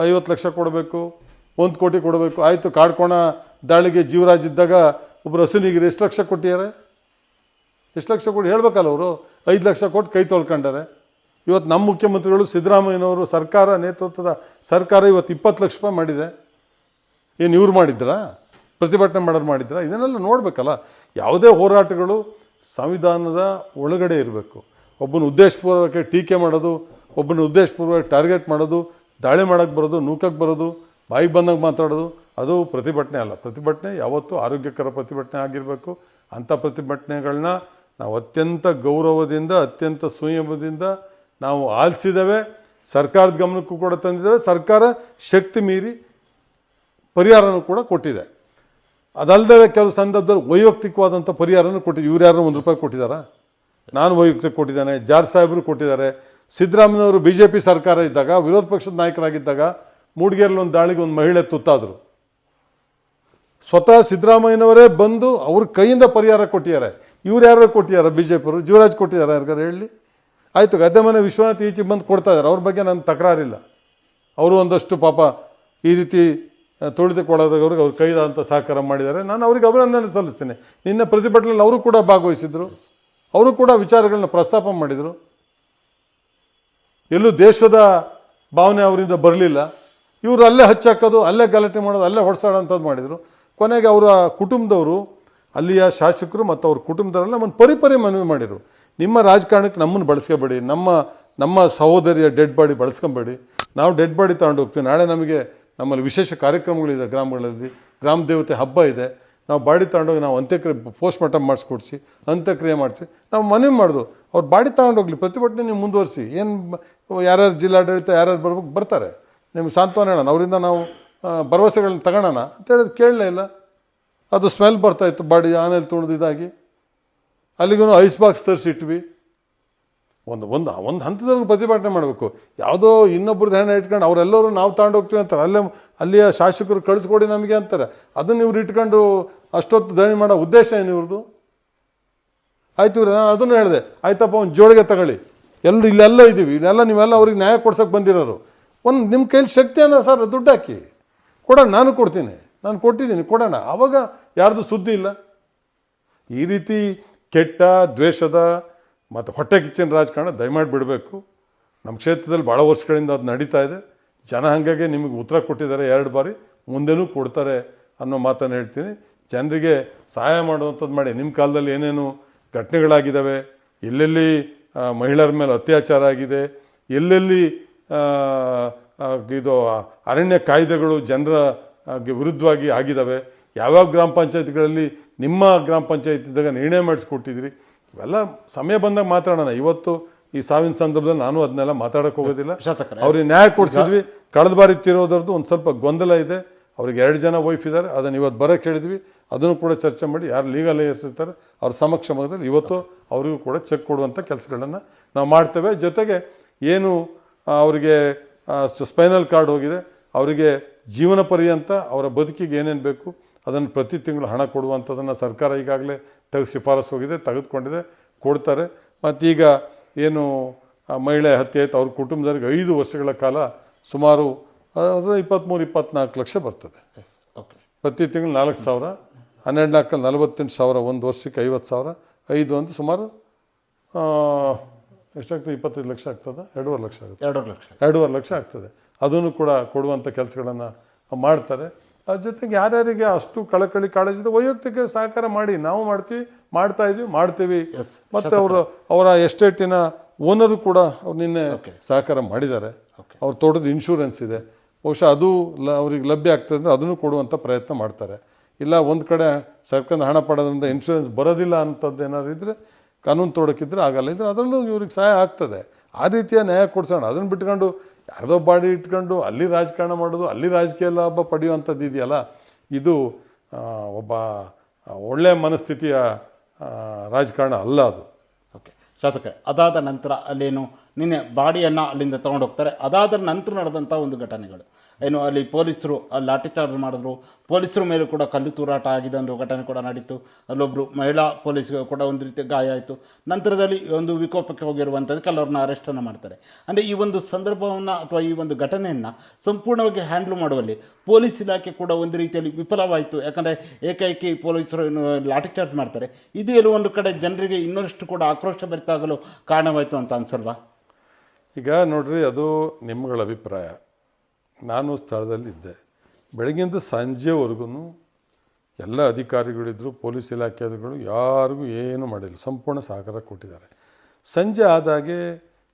S2: 50 ಲಕ್ಷ ಕೊಡಬೇಕು, 1 ಕೋಟಿ ಕೊಡಬೇಕು. ಆಯಿತು, ಕಾಡ್ಕೋಣ ದಾಳಿಗೆ ಜೀವರಾಜ್ ಇದ್ದಾಗ ಒಬ್ಬರು ಹಸುನಿಗಿರಿ ಎಷ್ಟು ಲಕ್ಷ ಕೊಟ್ಟಿದ್ದಾರೆ? ಎಷ್ಟು ಲಕ್ಷ ಕೊಟ್ಟು ಹೇಳ್ಬೇಕಲ್ಲ ಅವರು? 5 ಲಕ್ಷ ಕೊಟ್ಟು ಕೈ ತೊಳ್ಕೊಂಡಾರೆ. ಇವತ್ತು ನಮ್ಮ ಮುಖ್ಯಮಂತ್ರಿಗಳು ಸಿದ್ದರಾಮಯ್ಯನವರು ಸರ್ಕಾರ ನೇತೃತ್ವದ ಸರ್ಕಾರ ಇವತ್ತು 20 ಲಕ್ಷ ರೂಪಾಯಿ ಮಾಡಿದೆ. ಏನು ಇವ್ರು ಮಾಡಿದ್ರಾ? ಪ್ರತಿಭಟನೆ ಮಾಡೋರು ಮಾಡಿದ್ರಾ? ಇದನ್ನೆಲ್ಲ ನೋಡಬೇಕಲ್ಲ. ಯಾವುದೇ ಹೋರಾಟಗಳು ಸಂವಿಧಾನದ ಒಳಗಡೆ ಇರಬೇಕು. ಒಬ್ಬನ ಉದ್ದೇಶಪೂರ್ವಕ ಟೀಕೆ ಮಾಡೋದು, ಒಬ್ಬನ ಉದ್ದೇಶಪೂರ್ವಕ ಟಾರ್ಗೆಟ್ ಮಾಡೋದು, ದಾಳಿ ಮಾಡೋಕ್ಕೆ ಬರೋದು, ನೂಕಕ್ಕೆ ಬರೋದು, ಬಾಯಿಗೆ ಬಂದಾಗ ಮಾತಾಡೋದು, ಅದು ಪ್ರತಿಭಟನೆ ಅಲ್ಲ. ಪ್ರತಿಭಟನೆ ಯಾವತ್ತೂ ಆರೋಗ್ಯಕರ ಪ್ರತಿಭಟನೆ ಆಗಿರಬೇಕು. ಅಂಥ ಪ್ರತಿಭಟನೆಗಳನ್ನ ನಾವು ಅತ್ಯಂತ ಗೌರವದಿಂದ, ಅತ್ಯಂತ ಸಂಯಮದಿಂದ ನಾವು ಆಲಿಸಿದ್ದೇವೆ. ಸರ್ಕಾರದ ಗಮನಕ್ಕೂ ಕೂಡ ತಂದಿದ್ದೇವೆ. ಸರ್ಕಾರ ಶಕ್ತಿ ಮೀರಿ ಪರಿಹಾರನೂ ಕೂಡ ಕೊಟ್ಟಿದೆ. ಅದಲ್ಲದೆ ಕೆಲವು ಸಂದರ್ಭದಲ್ಲಿ ವೈಯಕ್ತಿಕವಾದಂಥ ಪರಿಹಾರನೂ ಕೊಟ್ಟಿದ್ದು. ಇವ್ರು ಯಾರು 1 ರೂಪಾಯಿ ಕೊಟ್ಟಿದ್ದಾರಾ? ನಾನು ವೈಯಕ್ತಿಕ ಕೊಟ್ಟಿದ್ದಾನೆ, ಜಾರ್ಜ್ ಸಾಹೇಬರು ಕೊಟ್ಟಿದ್ದಾರೆ. ಸಿದ್ದರಾಮಯ್ಯನವರು BJP ಸರ್ಕಾರ ಇದ್ದಾಗ, ವಿರೋಧ ಪಕ್ಷದ ನಾಯಕರಾಗಿದ್ದಾಗ ಮೂಡಿಗೆರೆಯಲ್ಲಿ ಒಂದು ದಾಳಿಗೆ ಒಂದು ಮಹಿಳೆ ತುತ್ತಾದರು. ಸ್ವತಃ ಸಿದ್ದರಾಮಯ್ಯನವರೇ ಬಂದು ಅವ್ರ ಕೈಯಿಂದ ಪರಿಹಾರ ಕೊಟ್ಟಿದ್ದಾರೆ. ಇವ್ರು ಯಾರು ಕೊಟ್ಟಿದ್ದಾರೆ? BJPಯವರು. ಜೀವರಾಜ್ ಕೊಟ್ಟಿದ್ದಾರೆ ಯಾರಿಗಾರು ಹೇಳಿ? ಆಯಿತು, ಗದ್ದೆ ಮನೆ ವಿಶ್ವನಾಥ್ ಈಚೆಗೆ ಬಂದು ಕೊಡ್ತಾ ಇದ್ದಾರೆ. ಅವ್ರ ಬಗ್ಗೆ ನನ್ನ ತಕರಾರಿಲ್ಲ. ಅವರು ಒಂದಷ್ಟು ಪಾಪ ಈ ರೀತಿ ತುಳಿದುಕೊಳ್ಳೋದವ್ರಿಗೆ ಅವ್ರು ಕೈದಂಥ ಸಹಕಾರ ಮಾಡಿದ್ದಾರೆ. ನಾನು ಅವ್ರಿಗೆ ಅಭಿನಂದನೆ ಸಲ್ಲಿಸ್ತೇನೆ. ನಿನ್ನೆ ಪ್ರತಿಭಟನೆಯಲ್ಲಿ ಅವರು ಕೂಡ ಭಾಗವಹಿಸಿದ್ರು. ಅವರು ಕೂಡ ವಿಚಾರಗಳನ್ನ ಪ್ರಸ್ತಾಪ ಮಾಡಿದರು. ಎಲ್ಲೂ ದೇಶದ ಭಾವನೆ ಅವರಿಂದ ಬರಲಿಲ್ಲ. ಇವರು ಅಲ್ಲೇ ಹಚ್ಚಾಕೋದು, ಅಲ್ಲೇ ಗಲಾಟೆ ಮಾಡೋದು, ಅಲ್ಲೇ ಹೊಡ್ಸಾಡೋಂಥದ್ದು ಮಾಡಿದರು. ಕೊನೆಗೆ ಅವರ ಕುಟುಂಬದವರು, ಅಲ್ಲಿಯ ಶಾಸಕರು ಮತ್ತು ಅವ್ರ ಕುಟುಂಬದವರೆಲ್ಲ ನಮ್ಮನ್ನು ಪರಿಪರಿ ಮನವಿ ಮಾಡಿದರು. ನಿಮ್ಮ ರಾಜಕಾರಣಕ್ಕೆ ನಮ್ಮನ್ನು ಬಳಸ್ಕೋಬೇಡಿ, ನಮ್ಮ ಸಹೋದರಿಯ ಡೆಡ್ ಬಾಡಿ ಬಳಸ್ಕೊಬೇಡಿ. ನಾವು ಡೆಡ್ ಬಾಡಿ ತಗೊಂಡು ಹೋಗ್ತೀವಿ. ನಾಳೆ ನಮ್ಮಲ್ಲಿ ವಿಶೇಷ ಕಾರ್ಯಕ್ರಮಗಳಿದೆ. ಗ್ರಾಮಗಳಲ್ಲಿ ಗ್ರಾಮ ದೇವತೆ ಹಬ್ಬ ಇದೆ. ನಾವು ಬಾಡಿ ತಗೊಂಡೋಗಿ ನಾವು ಅಂತ್ಯಕ್ರಿಯೆ ಪೋಸ್ಟ್ ಮಾರ್ಟಮ್ ಮಾಡಿಸ್ಕೊಡ್ಸಿ ಅಂತ್ಯಕ್ರಿಯೆ ಮಾಡ್ತೀವಿ. ನಾವು ಮನವಿ ಮಾಡೋದು, ಅವ್ರು ಬಾಡಿ ತಗೊಂಡೋಗ್ಲಿ, ಪ್ರತಿಭಟನೆ ನೀವು ಮುಂದುವರಿಸಿ. ಏನು ಯಾರ್ಯಾರು ಜಿಲ್ಲಾಡಳಿತ ಯಾರ್ಯಾರು ಬರ್ಬೇಕು ಬರ್ತಾರೆ, ನಿಮ್ಗೆ ಸಾಂತ್ವನ ಹೇಳೋಣ, ಅವರಿಂದ ನಾವು ಭರವಸೆಗಳನ್ನ ತಗೊಳ್ಳೋಣ ಅಂತ ಹೇಳಿದ್ರೆ ಕೇಳಲೇ ಇಲ್ಲ. ಅದು ಸ್ಮೆಲ್ ಬರ್ತಾಯಿತ್ತು ಬಾಡಿ ಆನೆಯಲ್ಲಿ ತುಳಿದಿದ್ದಾಗಿ. ಅಲ್ಲಿಗೂ ಐಸ್ ಬಾಕ್ಸ್ ತರಿಸಿಟ್ವಿ. ಒಂದು ಹಂತದವರೆಗೂ ಪ್ರತಿಭಟನೆ ಮಾಡಬೇಕು. ಯಾವುದೋ ಇನ್ನೊಬ್ರದ್ದು ಹೆಣ ಇಟ್ಕೊಂಡು ಅವರೆಲ್ಲರೂ ನಾವು ತಗೊಂಡೋಗ್ತೀವಿ ಅಂತಾರೆ. ಅಲ್ಲಿಯ ಶಾಸಕರು ಕಳಿಸ್ಕೊಡಿ ನಮಗೆ ಅಂತಾರೆ. ಅದನ್ನು ಇವ್ರು ಇಟ್ಕೊಂಡು ಅಷ್ಟೊತ್ತು ಧರಣಿ ಮಾಡೋ ಉದ್ದೇಶ ಏನು ಇವ್ರದ್ದು? ಆಯ್ತು ಇವ್ರು, ನಾನು ಅದನ್ನು ಹೇಳಿದೆ, ಆಯ್ತಪ್ಪ ಒಂದು ಜೋಳಿಗೆ ತಗೊಳ್ಳಿ, ಇಲ್ಲೆಲ್ಲ ಇದ್ದೀವಿ, ಇಲ್ಲೆಲ್ಲ ನೀವೆಲ್ಲ ಅವ್ರಿಗೆ ನ್ಯಾಯ ಕೊಡ್ಸೋಕೆ ಬಂದಿರೋರು. ನಿಮ್ಮ ಕೈಲಿ ಶಕ್ತಿ ಅನ್ನೋ ಸರ್, ದುಡ್ಡು ಹಾಕಿ ಕೊಡೋಣ, ನಾನು ಕೊಡ್ತೀನಿ, ನಾನು ಕೊಟ್ಟಿದ್ದೀನಿ, ಕೊಡೋಣ. ಆವಾಗ ಯಾರ್ದು ಸುದ್ದಿ ಇಲ್ಲ. ಈ ರೀತಿ ಕೆಟ್ಟ ದ್ವೇಷದ ಮತ್ತು ಹೊಟ್ಟೆ ಕಿಚ್ಚಿನ ರಾಜಕಾರಣ ದಯಮಾಡಿ ಬಿಡಬೇಕು. ನಮ್ಮ ಕ್ಷೇತ್ರದಲ್ಲಿ ಭಾಳ ವರ್ಷಗಳಿಂದ ಅದು ನಡೀತಾ ಇದೆ. ಜನ ಹಾಗಾಗಿ ನಿಮಗೆ ಉತ್ತರ ಕೊಟ್ಟಿದ್ದಾರೆ 2 ಬಾರಿ, ಮುಂದೆನೂ ಕೊಡ್ತಾರೆ ಅನ್ನೋ ಮಾತನ್ನು ಹೇಳ್ತೀನಿ. ಜನರಿಗೆ ಸಹಾಯ ಮಾಡುವಂಥದ್ದು ಮಾಡಿ. ನಿಮ್ಮ ಕಾಲದಲ್ಲಿ ಏನೇನು ಘಟನೆಗಳಾಗಿದ್ದಾವೆ, ಎಲ್ಲೆಲ್ಲಿ ಮಹಿಳೆಯರ ಮೇಲೆ ಅತ್ಯಾಚಾರ ಆಗಿದೆ, ಎಲ್ಲೆಲ್ಲಿ ಇದು ಅರಣ್ಯ ಕಾಯ್ದೆಗಳು ಜನರ ವಿರುದ್ಧವಾಗಿ ಆಗಿದ್ದಾವೆ, ಯಾವ್ಯಾವ ಗ್ರಾಮ ಪಂಚಾಯತ್ಗಳಲ್ಲಿ ನಿಮ್ಮ ಗ್ರಾಮ ಪಂಚಾಯತ್ ಇದ್ದಾಗ ನಿರ್ಣಯ ಮಾಡಿಸ್ಕೊಟ್ಟಿದ್ರಿ, ಇವೆಲ್ಲ ಸಮಯ ಬಂದಾಗ ಮಾತಾಡೋಣ. ಇವತ್ತು ಈ ಸಾವಿನ ಸಂದರ್ಭದಲ್ಲಿ ನಾನು ಅದನ್ನೆಲ್ಲ ಮಾತಾಡಕ್ಕೆ ಹೋಗೋದಿಲ್ಲ. ಅವ್ರಿಗೆ ನ್ಯಾಯ ಕೊಡಿಸಿದ್ವಿ. ಕಳೆದ ಬಾರಿ ತಿರೋದ್ರದ್ದು ಒಂದು ಸ್ವಲ್ಪ ಗೊಂದಲ ಇದೆ. ಅವ್ರಿಗೆ 2 ಜನ ವೈಫ್ ಇದ್ದಾರೆ, ಅದನ್ನು ಇವತ್ತು ಬರೋಕ್ಕೆ ಹೇಳಿದ್ವಿ. ಅದನ್ನು ಕೂಡ ಚರ್ಚೆ ಮಾಡಿ ಯಾರು ಲೀಗಲ್ ಲೇಯರ್ಸ್ ಇರ್ತಾರೆ ಅವ್ರ ಸಮಕ್ಷಮದಲ್ಲಿ ಇವತ್ತು ಅವರಿಗೂ ಕೂಡ ಚೆಕ್ ಕೊಡುವಂಥ ಕೆಲಸಗಳನ್ನು ನಾವು ಮಾಡ್ತೇವೆ. ಜೊತೆಗೆ ಏನು ಅವರಿಗೆ ಸ್ಪೈನಲ್ ಕಾರ್ಡ್ ಹೋಗಿದೆ, ಅವರಿಗೆ ಜೀವನ ಪರ್ಯಂತ ಅವರ ಬದುಕಿಗೆ ಏನೇನು ಬೇಕು ಅದನ್ನು ಪ್ರತಿ ತಿಂಗಳು ಹಣ ಕೊಡುವಂಥದ್ದನ್ನು ಸರ್ಕಾರ ಈಗಾಗಲೇ ಶಿಫಾರಸು ಹೋಗಿದೆ, ತೆಗೆದುಕೊಂಡಿದೆ, ಕೊಡ್ತಾರೆ. ಮತ್ತೀಗ ಏನು ಮಹಿಳೆ ಹತ್ಯೆ ಆಯಿತು, ಅವ್ರ ಕುಟುಂಬದವ್ರಿಗೆ 5 ವರ್ಷಗಳ ಕಾಲ ಸುಮಾರು 23-24 ಲಕ್ಷ ಬರ್ತದೆ. ಪ್ರತಿ ತಿಂಗಳು 4,000, 12 48,000, 1 ವರ್ಷಕ್ಕೆ 50,000, 5 ಅಂತ ಸುಮಾರು ಎಷ್ಟಾಗ್ತದೆ? 25 ಲಕ್ಷ ಆಗ್ತದೆ, 2.5 ಲಕ್ಷ ಆಗುತ್ತೆ, 2.5 ಲಕ್ಷ ಆಗ್ತದೆ. ಅದನ್ನು ಕೂಡ ಕೊಡುವಂಥ ಕೆಲಸಗಳನ್ನು ಮಾಡ್ತಾರೆ. ಅದ್ರ ಜೊತೆಗೆ ಯಾರ್ಯಾರಿಗೆ ಅಷ್ಟು ಕಳಕಳಿ ಕಾಳಜಿದೆ ವೈಯಕ್ತಿಕ ಸಹಕಾರ ಮಾಡಿ, ನಾವು ಮಾಡ್ತೀವಿ. ಮತ್ತು ಅವರ ಎಸ್ಟೇಟಿನ ಓನರು ಕೂಡ ಅವ್ರು ನಿನ್ನೆ ಸಹಕಾರ ಮಾಡಿದ್ದಾರೆ. ಅವ್ರ ತೋಟದ ಇನ್ಶೂರೆನ್ಸ್ ಇದೆ, ಬಹುಶಃ ಅದು ಅವ್ರಿಗೆ ಲಭ್ಯ ಆಗ್ತದೆ ಅಂದರೆ ಅದನ್ನು ಕೊಡುವಂಥ ಪ್ರಯತ್ನ ಮಾಡ್ತಾರೆ. ಇಲ್ಲ ಒಂದು ಕಡೆ ಸರ್ಕಾರದ ಹಣ ಪಡೋದ್ರಿಂದ ಇನ್ಶೂರೆನ್ಸ್ ಬರೋದಿಲ್ಲ ಅಂಥದ್ದು ಏನಾದ್ರು ಇದ್ದರೆ, ಕಾನೂನು ತೊಡಕಿದ್ರೆ ಆಗಲ್ಲ, ಇದ್ರೆ ಅದರಲ್ಲೂ ಇವ್ರಿಗೆ ಸಹಾಯ ಆಗ್ತದೆ. ಆ ರೀತಿಯ ನ್ಯಾಯ ಕೊಡ್ಸೋಣ. ಅದನ್ನು ಬಿಟ್ಕೊಂಡು ಯಾರ್ದೋ ಬಾಡಿ ಇಟ್ಕೊಂಡು ಅಲ್ಲಿ ರಾಜಕಾರಣ ಮಾಡೋದು, ಅಲ್ಲಿ ರಾಜಕೀಯ ಲಾಭ ಪಡೆಯುವಂಥದ್ದು ಇದೆಯಲ್ಲ, ಇದು ಒಬ್ಬ ಒಳ್ಳೆಯ ಮನಸ್ಥಿತಿಯ ರಾಜಕಾರಣ ಅಲ್ಲ ಅದು.
S1: ಓಕೆ ಶಾಸಕರೇ, ಅದಾದ ನಂತರ ಅಲ್ಲೇನು ನಿನ್ನೆ ಬಾಡಿಯನ್ನು ಅಲ್ಲಿಂದ ತೊಗೊಂಡು ಹೋಗ್ತಾರೆ. ಅದಾದ ನಂತರ ನಡೆದಂಥ ಒಂದು ಘಟನೆಗಳು ಏನು, ಅಲ್ಲಿ ಪೊಲೀಸರು ಲಾಠಿ ಚಾರ್ಜ್ ಮಾಡಿದ್ರು, ಪೊಲೀಸರ ಮೇಲೂ ಕೂಡ ಕಲ್ಲು ತೂರಾಟ ಆಗಿದೆ ಒಂದು ಘಟನೆ ಕೂಡ ನಡೀತು. ಅಲ್ಲೊಬ್ಬರು ಮಹಿಳಾ ಪೊಲೀಸ್ಗೆ ಕೂಡ ಒಂದು ರೀತಿ ಗಾಯ ಆಯಿತು. ನಂತರದಲ್ಲಿ ಒಂದು ವಿಕೋಪಕ್ಕೆ ಹೋಗಿರುವಂಥದ್ದು ಕೆಲವ್ರನ್ನ ಅರೆಸ್ಟನ್ನು ಮಾಡ್ತಾರೆ. ಅಂದರೆ ಈ ಒಂದು ಸಂದರ್ಭವನ್ನು ಅಥವಾ ಈ ಒಂದು ಘಟನೆಯನ್ನು ಸಂಪೂರ್ಣವಾಗಿ ಹ್ಯಾಂಡ್ಲ್ ಮಾಡುವಲ್ಲಿ ಪೊಲೀಸ್ ಇಲಾಖೆ ಕೂಡ ಒಂದು ರೀತಿಯಲ್ಲಿ ವಿಫಲವಾಯಿತು. ಯಾಕಂದರೆ ಏಕೈಕಿ ಪೊಲೀಸರು ಲಾಠಿ ಚಾರ್ಜ್ ಮಾಡ್ತಾರೆ. ಇದು ಎಲ್ಲೋ ಒಂದು ಕಡೆ ಜನರಿಗೆ ಇನ್ನಷ್ಟು ಕೂಡ ಆಕ್ರೋಶ ಭರಿತಾಗಲು ಕಾರಣವಾಯಿತು ಅಂತ ಅನ್ಸಲ್ವಾ?
S2: ಈಗ ನೋಡ್ರಿ, ಅದು ನಿಮ್ಮಗಳ ಅಭಿಪ್ರಾಯ. ನಾನು ಸ್ಥಳದಲ್ಲಿದ್ದೆ. ಬೆಳಗ್ಗಿಂದ ಸಂಜೆವರೆಗೂ ಎಲ್ಲ ಅಧಿಕಾರಿಗಳಿದ್ದರು, ಪೊಲೀಸ್ ಇಲಾಖೆಗಳು ಯಾರಿಗೂ ಏನೂ ಮಾಡಿಲ್ಲ, ಸಂಪೂರ್ಣ ಸಹಕಾರ ಕೊಟ್ಟಿದ್ದಾರೆ. ಸಂಜೆ ಆದಾಗೆ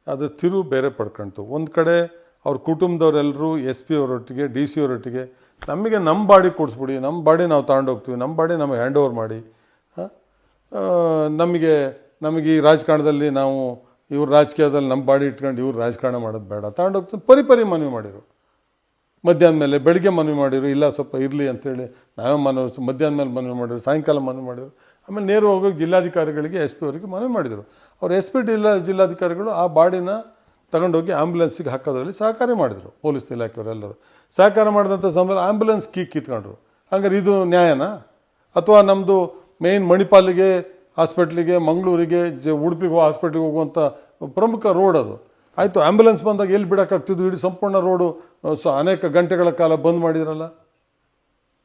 S2: ಅದು ತಿರುವು ಬೇರೆ ಪಡ್ಕೊಂತು. ಒಂದು ಕಡೆ ಅವ್ರ ಕುಟುಂಬದವರೆಲ್ಲರೂ SP ಅವರೊಟ್ಟಿಗೆ DC ಅವರೊಟ್ಟಿಗೆ ನಮಗೆ ನಮ್ಮ ಬಾಡಿ ಕೊಡಿಸ್ಬಿಡಿ, ನಮ್ಮ ಬಾಡಿ ನಾವು ತಗೊಂಡೋಗ್ತೀವಿ, ನಮ್ಮ ಬಾಡಿ ನಮಗೆ ಹ್ಯಾಂಡ್ ಓವರ್ ಮಾಡಿ, ನಮಗೆ ಈ ರಾಜಕಾರಣದಲ್ಲಿ ನಾವು ಇವ್ರು ರಾಜಕೀಯದಲ್ಲಿ ನಮ್ಮ ಬಾಡಿ ಇಟ್ಕೊಂಡು ಇವ್ರು ರಾಜಕಾರಣ ಮಾಡೋದು ಬೇಡ, ತಗೊಂಡೋಗ್ತೀವಿ. ಪರಿ ಮನವಿ ಮಾಡಿರು. ಮಧ್ಯಾಹ್ನ ಮೇಲೆ ಬೆಳಿಗ್ಗೆ ಮನವಿ ಮಾಡಿರು, ಇಲ್ಲ ಸ್ವಲ್ಪ ಇರಲಿ ಅಂತೇಳಿ ನಾವೇ ಮಧ್ಯಾಹ್ನ ಮೇಲೆ ಮನವಿ ಮಾಡಿದ್ರು, ಸಾಯಂಕಾಲ ಮನವಿ ಮಾಡಿದ್ರು. ಆಮೇಲೆ ನೇರವಾಗಿ ಹೋಗಿ ಜಿಲ್ಲಾಧಿಕಾರಿಗಳಿಗೆ SP ಅವರಿಗೆ ಮನವಿ ಮಾಡಿದರು. ಅವ್ರು SP ಜಿಲ್ಲಾಧಿಕಾರಿಗಳು ಆ ಬಾಡಿನ ತಗೊಂಡೋಗಿ ಆ್ಯಂಬುಲೆನ್ಸಿಗೆ ಹಾಕೋದ್ರಲ್ಲಿ ಸಹಕಾರ ಮಾಡಿದರು. ಪೊಲೀಸ್ ಇಲಾಖೆಯವರೆಲ್ಲರೂ ಸಹಕಾರ ಮಾಡಿದಂಥ ಸಮಯದಲ್ಲಿ ಆ್ಯಂಬುಲೆನ್ಸ್ ಕಿತ್ಕೊಂಡ್ರು. ಹಂಗಾರೆ ಇದು ನ್ಯಾಯನಾ? ಅಥವಾ ನಮ್ಮದು ಮೇಯ್ನ್ ಮಣಿಪಾಲಿಗೆ ಹಾಸ್ಪಿಟ್ಲಿಗೆ, ಮಂಗಳೂರಿಗೆ, ಉಡುಪಿಗೆ ಹಾಸ್ಪಿಟ್ಲಿಗೆ ಹೋಗುವಂಥ ಪ್ರಮುಖ ರೋಡ್ ಅದು. ಆಯಿತು, ಆ್ಯಂಬುಲೆನ್ಸ್ ಬಂದಾಗ ಎಲ್ಲಿ ಬಿಡೋಕ್ಕಾಗ್ತಿದ್ದು? ಇಡೀ ಸಂಪೂರ್ಣ ರೋಡು ಅನೇಕ ಗಂಟೆಗಳ ಕಾಲ ಬಂದ್ ಮಾಡಿದ್ರಲ್ಲ,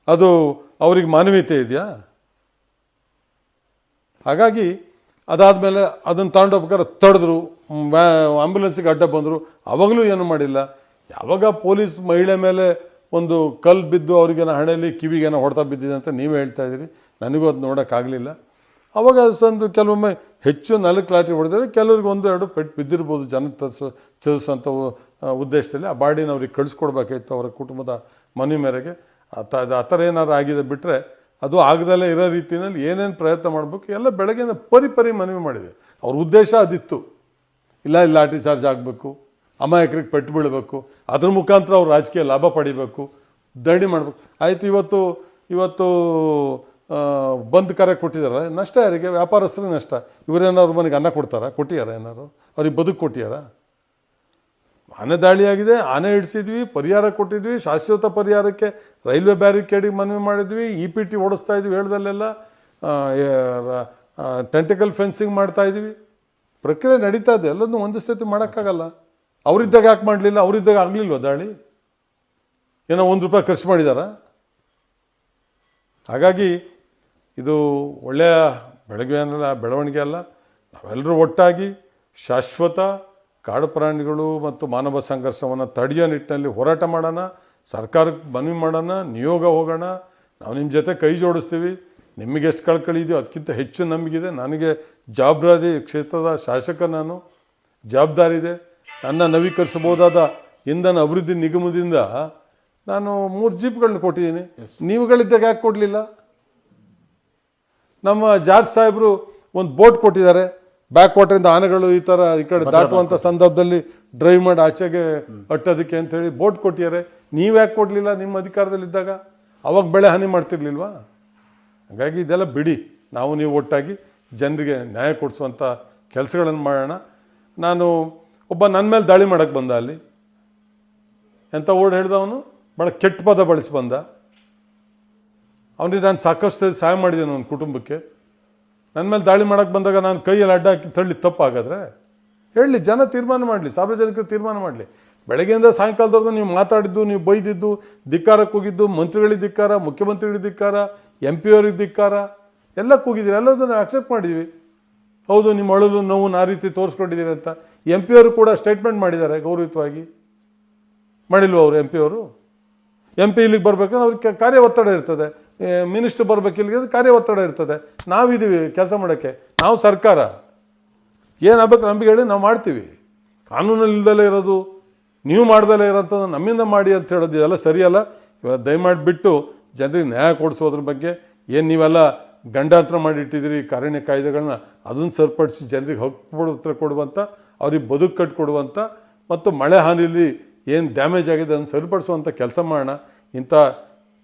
S2: ಅದು ಅವ್ರಿಗೆ ಮಾನವೀಯತೆ ಇದೆಯಾ? ಹಾಗಾಗಿ ಅದಾದಮೇಲೆ ಅದನ್ನು ತಗೊಂಡೋಗ್ಬೇಕಾದ್ರೆ ತಡೆದ್ರು, ಆ್ಯಂಬುಲೆನ್ಸಿಗೆ ಅಡ್ಡ ಬಂದರು. ಅವಾಗಲೂ ಏನೂ ಮಾಡಿಲ್ಲ. ಯಾವಾಗ ಪೊಲೀಸ್ ಮಹಿಳೆ ಮೇಲೆ ಒಂದು ಕಲ್ಲು ಬಿದ್ದು ಅವ್ರಿಗೇನೋ ಹಣೆಯಲ್ಲಿ ಕಿವಿಗೇನೋ ಹೊಡೆತ ಬಿದ್ದಿದೆ ಅಂತ ನೀವೇ ಹೇಳ್ತಾ ಇದ್ದೀರಿ, ನನಗೂ ಅದು ನೋಡೋಕ್ಕಾಗಲಿಲ್ಲ. ಅವಾಗ ತಂದು ಕೆಲವೊಮ್ಮೆ ಹೆಚ್ಚು 4 ಲಾಠಿ ಹೊಡೆದರೆ ಕೆಲವ್ರಿಗೆ 1-2 ಪೆಟ್ಟು ಬಿದ್ದಿರ್ಬೋದು. ಜನ ಚಲಿಸೋಂಥ ಉದ್ದೇಶದಲ್ಲಿ ಆ ಬಾಡಿನ ಅವ್ರಿಗೆ ಕಳಿಸ್ಕೊಡ್ಬೇಕಾಯ್ತು ಅವರ ಕುಟುಂಬದ ಮನವಿ ಮೇರೆಗೆ. ಆ ಥರ ಏನಾರು ಆಗಿದೆ ಬಿಟ್ಟರೆ ಅದು ಆಗದಲ್ಲೇ ಇರೋ ರೀತಿಯಲ್ಲಿ ಏನೇನು ಪ್ರಯತ್ನ ಮಾಡಬೇಕು ಎಲ್ಲ ಬೆಳಗ್ಗೆಯಿಂದ ಪರಿ ಮನವಿ ಮಾಡಿದೆ. ಅವ್ರ ಉದ್ದೇಶ ಅದಿತ್ತು. ಇಲ್ಲ ಇಲ್ಲಿ ಲಾಠಿ ಚಾರ್ಜ್ ಆಗಬೇಕು, ಅಮಾಯಕರಿಗೆ ಪೆಟ್ಟು ಬೀಳಬೇಕು, ಅದ್ರ ಮುಖಾಂತರ ಅವ್ರು ರಾಜಕೀಯ ಲಾಭ ಪಡಿಬೇಕು, ದಂಡಿ ಮಾಡಬೇಕು. ಆಯಿತು, ಇವತ್ತು ಬಂದ್ ಕರೆ ಕೊಟ್ಟಿದ್ದಾರೆ. ನಷ್ಟ ಯಾರಿಗೆ? ವ್ಯಾಪಾರಸ್ಥರಿಗೆ ನಷ್ಟ. ಇವರೇನಾದ್ರು ಮನೆಗೆ ಅನ್ನ ಕೊಟ್ಟಿಯಾರ? ಏನಾರು ಅವ್ರಿಗೆ ಬದುಕು ಕೊಟ್ಟಿಯಾರ? ಆನೆ ದಾಳಿಯಾಗಿದೆ, ಆನೆ ಹಿಡಿಸಿದ್ವಿ, ಪರಿಹಾರ ಕೊಟ್ಟಿದ್ವಿ, ಶಾಶ್ವತ ಪರಿಹಾರಕ್ಕೆ ರೈಲ್ವೆ ಬ್ಯಾರಿಕೇಡಿಗೆ ಮನವಿ ಮಾಡಿದ್ವಿ, EPT ಓಡಿಸ್ತಾ ಇದ್ವಿ, ಹೇಳ್ದಲ್ಲೆಲ್ಲ ಟೆಂಟಿಕಲ್ ಫೆನ್ಸಿಂಗ್ ಮಾಡ್ತಾ ಇದ್ವಿ. ಪ್ರಕ್ರಿಯೆ ನಡೀತಾ ಇದೆ. ಎಲ್ಲದನ್ನೂ ಒಂದು ಸ್ಥಿತಿ ಮಾಡೋಕ್ಕಾಗಲ್ಲ. ಅವರಿದ್ದಾಗ ಯಾಕೆ ಮಾಡಲಿಲ್ಲ? ಅವರಿದ್ದಾಗ ಆಗಲಿಲ್ವ ದಾಳಿ? ಏನೋ ₹1 ಖರ್ಚು ಮಾಡಿದಾರ? ಹಾಗಾಗಿ ಇದು ಒಳ್ಳೆಯ ಬೆಳವಣಿಗೆ ಅಲ್ಲ. ನಾವೆಲ್ಲರೂ ಒಟ್ಟಾಗಿ ಶಾಶ್ವತ ಕಾಡು ಪ್ರಾಣಿಗಳು ಮತ್ತು ಮಾನವ ಸಂಘರ್ಷವನ್ನು ತಡೆಯೋ ನಿಟ್ಟಿನಲ್ಲಿ ಹೋರಾಟ ಮಾಡೋಣ, ಸರ್ಕಾರಕ್ಕೆ ಮನವಿ ಮಾಡೋಣ, ನಿಯೋಗ ಹೋಗೋಣ. ನಾವು ನಿಮ್ಮ ಜೊತೆ ಕೈ ಜೋಡಿಸ್ತೀವಿ. ನಿಮಗೆ ಎಷ್ಟು ಕಳ್ಕಳಿ ಇದೆಯೋ ಅದಕ್ಕಿಂತ ಹೆಚ್ಚು ನಮಗಿದೆ. ನನಗೆ ಜವಾಬ್ದಾರಿ, ಕ್ಷೇತ್ರದ ಶಾಸಕ ನಾನು, ಜವಾಬ್ದಾರಿ ಇದೆ. ನನ್ನ ನವೀಕರಿಸಬಹುದಾದ ಇಂಧನ ಅಭಿವೃದ್ಧಿ ನಿಗಮದಿಂದ ನಾನು 3 ಜೀಪ್ಗಳನ್ನ ಕೊಟ್ಟಿದ್ದೀನಿ. ನೀವುಗಳಿದ್ದಾಗ ಯಾಕೆ ಕೊಡಲಿಲ್ಲ? ನಮ್ಮ ಜಾರ್ಜ್ ಸಾಹೇಬರು ಒಂದು ಬೋಟ್ ಕೊಟ್ಟಿದ್ದಾರೆ, ಬ್ಯಾಕ್ ವಾಟರಿಂದ ಆನೆಗಳು ಈ ಥರ ಈ ಕಡೆ ದಾಟುವಂಥ ಸಂದರ್ಭದಲ್ಲಿ ಡ್ರೈವ್ ಮಾಡಿ ಆಚೆಗೆ ಅಟ್ಟೋದಕ್ಕೆ ಅಂತೇಳಿ ಬೋಟ್ ಕೊಟ್ಟಿದ್ದಾರೆ. ನೀವು ಯಾಕೆ ಕೊಡಲಿಲ್ಲ ನಿಮ್ಮ ಅಧಿಕಾರದಲ್ಲಿದ್ದಾಗ? ಅವಾಗ ಬೆಳೆ ಹಾನಿ ಮಾಡ್ತಿರ್ಲಿಲ್ವಾ? ಹಾಗಾಗಿ ಇದೆಲ್ಲ ಬಿಡಿ, ನಾವು ನೀವು ಒಟ್ಟಾಗಿ ಜನರಿಗೆ ನ್ಯಾಯ ಕೊಡಿಸುವಂಥ ಕೆಲಸಗಳನ್ನು ಮಾಡೋಣ. ನಾನು ಒಬ್ಬ ನನ್ನ ಮೇಲೆ ದಾಳಿ ಮಾಡೋಕ್ಕೆ ಬಂದ, ಅಲ್ಲಿ ಎಂಥ ಓಡ್ ಹಿಡ್ದವನು ಭಾಳ ಕೆಟ್ಟ ಪದ ಬಳಸಿ ಬಂದ. ಅವನಿಗೆ ನಾನು ಸಾಕಷ್ಟು ಸಹಾಯ ಮಾಡಿದ್ದೇನೆ ಅವನ ಕುಟುಂಬಕ್ಕೆ. ನನ್ನ ಮೇಲೆ ದಾಳಿ ಮಾಡೋಕ್ಕೆ ಬಂದಾಗ ನಾನು ಕೈಯಲ್ಲಿ ಅಡ್ಡ ಹಾಕಿ ತಳ್ಳಿ ತಪ್ಪಾಗಾದ್ರೆ ಹೇಳಲಿ, ಜನ ತೀರ್ಮಾನ ಮಾಡಲಿ, ಸಾರ್ವಜನಿಕರು ತೀರ್ಮಾನ ಮಾಡಲಿ. ಬೆಳಗ್ಗೆಯಿಂದ ಸಾಯಂಕಾಲದವರೆಗೂ ನೀವು ಮಾತಾಡಿದ್ದು, ನೀವು ಬೈದಿದ್ದು, ಧಿಕ್ಕಾರಕ್ಕೆ ಹೋಗಿದ್ದು, ಮಂತ್ರಿಗಳಿಗೆ ಧಿಕ್ಕಾರ, ಮುಖ್ಯಮಂತ್ರಿಗಳಿಗೆ ಧಿಕ್ಕಾರ, MP ಅವ್ರಿಗೆ ಧಿಕ್ಕಾರ ಎಲ್ಲ ಕೂಗಿದ್ದೀರಿ. ಎಲ್ಲದನ್ನು ಅಕ್ಸೆಪ್ಟ್ ಮಾಡಿದ್ವಿ. ಹೌದು, ನಿಮ್ಮ ಅಳಲು ನೋವು ಆ ರೀತಿ ತೋರಿಸ್ಕೊಂಡಿದ್ದೀರಿ ಅಂತ MP ಅವರು ಕೂಡ ಸ್ಟೇಟ್ಮೆಂಟ್ ಮಾಡಿದ್ದಾರೆ ಗೌರವಿತವಾಗಿ. ಮಾಡಿಲ್ವ ಅವರು? MP ಅವರು MP ಇಲ್ಲಿಗೆ ಬರ್ಬೇಕಂದ್ರೆ ಅವ್ರಿಗೆ ಕಾರ್ಯ ಒತ್ತಡ ಇರ್ತದೆ. ಮಿನಿಸ್ಟರ್ ಬರ್ಬೇಕು ಇಲ್ಲಿಗೆ, ಕಾರ್ಯ ಒತ್ತಡ ಇರ್ತದೆ. ನಾವಿದ್ದೀವಿ ಕೆಲಸ ಮಾಡೋಕ್ಕೆ, ನಾವು ಸರ್ಕಾರ. ಏನಾಗಬೇಕು ನಮಗೆ ಹೇಳಿ ನಾವು ಮಾಡ್ತೀವಿ. ಕಾನೂನಲ್ಲಿ ಇಲ್ದಲೇ ಇರೋದು, ನೀವು ಮಾಡ್ದಲೇ ಇರೋಂಥದ್ದು ನಮ್ಮಿಂದ ಮಾಡಿ ಅಂತ ಹೇಳೋದು ಇದೆಲ್ಲ ಸರಿಯಲ್ಲ. ಇವಾಗ ದಯಮಾಡಿ ಬಿಟ್ಟು ಜನರಿಗೆ ನ್ಯಾಯ ಕೊಡಿಸೋದ್ರ ಬಗ್ಗೆ ಏನು ನೀವೆಲ್ಲ ಗಂಡಾಂತರ ಮಾಡಿಟ್ಟಿದ್ದೀರಿ ಅರಣ್ಯ ಕಾಯ್ದೆಗಳನ್ನ, ಅದನ್ನು ಸರಿಪಡಿಸಿ ಜನರಿಗೆ ಹಕ್ಕು ಕೊಡುವಂಥ, ಅವ್ರಿಗೆ ಬದುಕು ಕಟ್ಟಿಕೊಡುವಂಥ ಮತ್ತು ಮಳೆ ಹಾನಿಲಿ ಏನು ಡ್ಯಾಮೇಜ್ ಆಗಿದೆ ಅದನ್ನು ಸರಿಪಡಿಸುವಂಥ ಕೆಲಸ ಮಾಡೋಣ. ಇಂಥ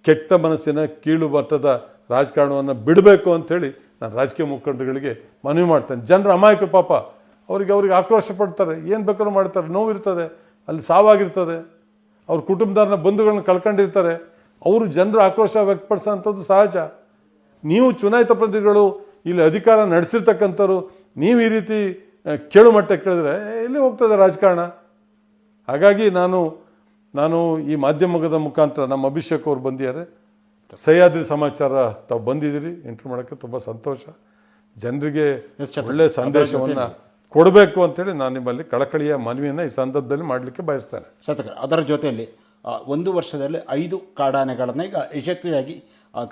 S2: ಕೆಟ್ಟ ಮನಸ್ಸಿನ ಕೀಳು ಮಟ್ಟದ ರಾಜಕಾರಣವನ್ನು ಬಿಡಬೇಕು ಅಂಥೇಳಿ ನಾನು ರಾಜಕೀಯ ಮುಖಂಡಗಳಿಗೆ ಮನವಿ ಮಾಡ್ತೇನೆ. ಜನರ ಅಮಾಯಕ ಪಾಪ, ಅವ್ರಿಗೆ ಆಕ್ರೋಶ ಪಡ್ತಾರೆ, ಏನು ಬೇಕಾದ್ರೂ ಮಾಡ್ತಾರೆ, ನೋವಿರ್ತದೆ, ಅಲ್ಲಿ ಸಾವಾಗಿರ್ತದೆ, ಅವ್ರ ಕುಟುಂಬದವ್ರನ್ನ ಬಂಧುಗಳನ್ನ ಕಳ್ಕೊಂಡಿರ್ತಾರೆ. ಅವರು ಜನರ ಆಕ್ರೋಶ ವ್ಯಕ್ತಪಡಿಸೋಂಥದ್ದು ಸಹಜ. ನೀವು ಚುನಾಯಿತ ಪ್ರತಿನಿಧಿಗಳು, ಇಲ್ಲಿ ಅಧಿಕಾರ ನಡೆಸಿರ್ತಕ್ಕಂಥವ್ರು, ನೀವು ಈ ರೀತಿ ಕೇಳು ಮಟ್ಟಕ್ಕೆ ಕೇಳಿದ್ರೆ ಎಲ್ಲಿ ಹೋಗ್ತದೆ ರಾಜಕಾರಣ? ಹಾಗಾಗಿ ನಾನು ಈ ಮಾಧ್ಯಮದ ಮುಖಾಂತರ ನಮ್ಮ ಅಭಿಷೇಕ್ ಅವ್ರು ಬಂದಿದ್ದಾರೆ, ಸಹ್ಯಾದ್ರಿ ಸಮಾಚಾರ ತಾವು ಬಂದಿದ್ದೀರಿ, ಇಂಟರ್ವ್ಯೂ ಮಾಡೋಕ್ಕೆ ತುಂಬ ಸಂತೋಷ. ಜನರಿಗೆ ಒಳ್ಳೆಯ ಸಂದೇಶವನ್ನು ಕೊಡಬೇಕು ಅಂತೇಳಿ ನಾನು ನಿಮ್ಮಲ್ಲಿ ಕಳಕಳಿಯ ಮನವಿಯನ್ನು ಈ ಸಂದರ್ಭದಲ್ಲಿ ಮಾಡಲಿಕ್ಕೆ ಬಯಸ್ತೇನೆ.
S1: ಶಾಸಕರು, ಅದರ ಜೊತೆಯಲ್ಲಿ 1 ವರ್ಷದಲ್ಲಿ 5 ಕಾಡಾನೆಗಳನ್ನು ಈಗ ಯಶಸ್ವಿಯಾಗಿ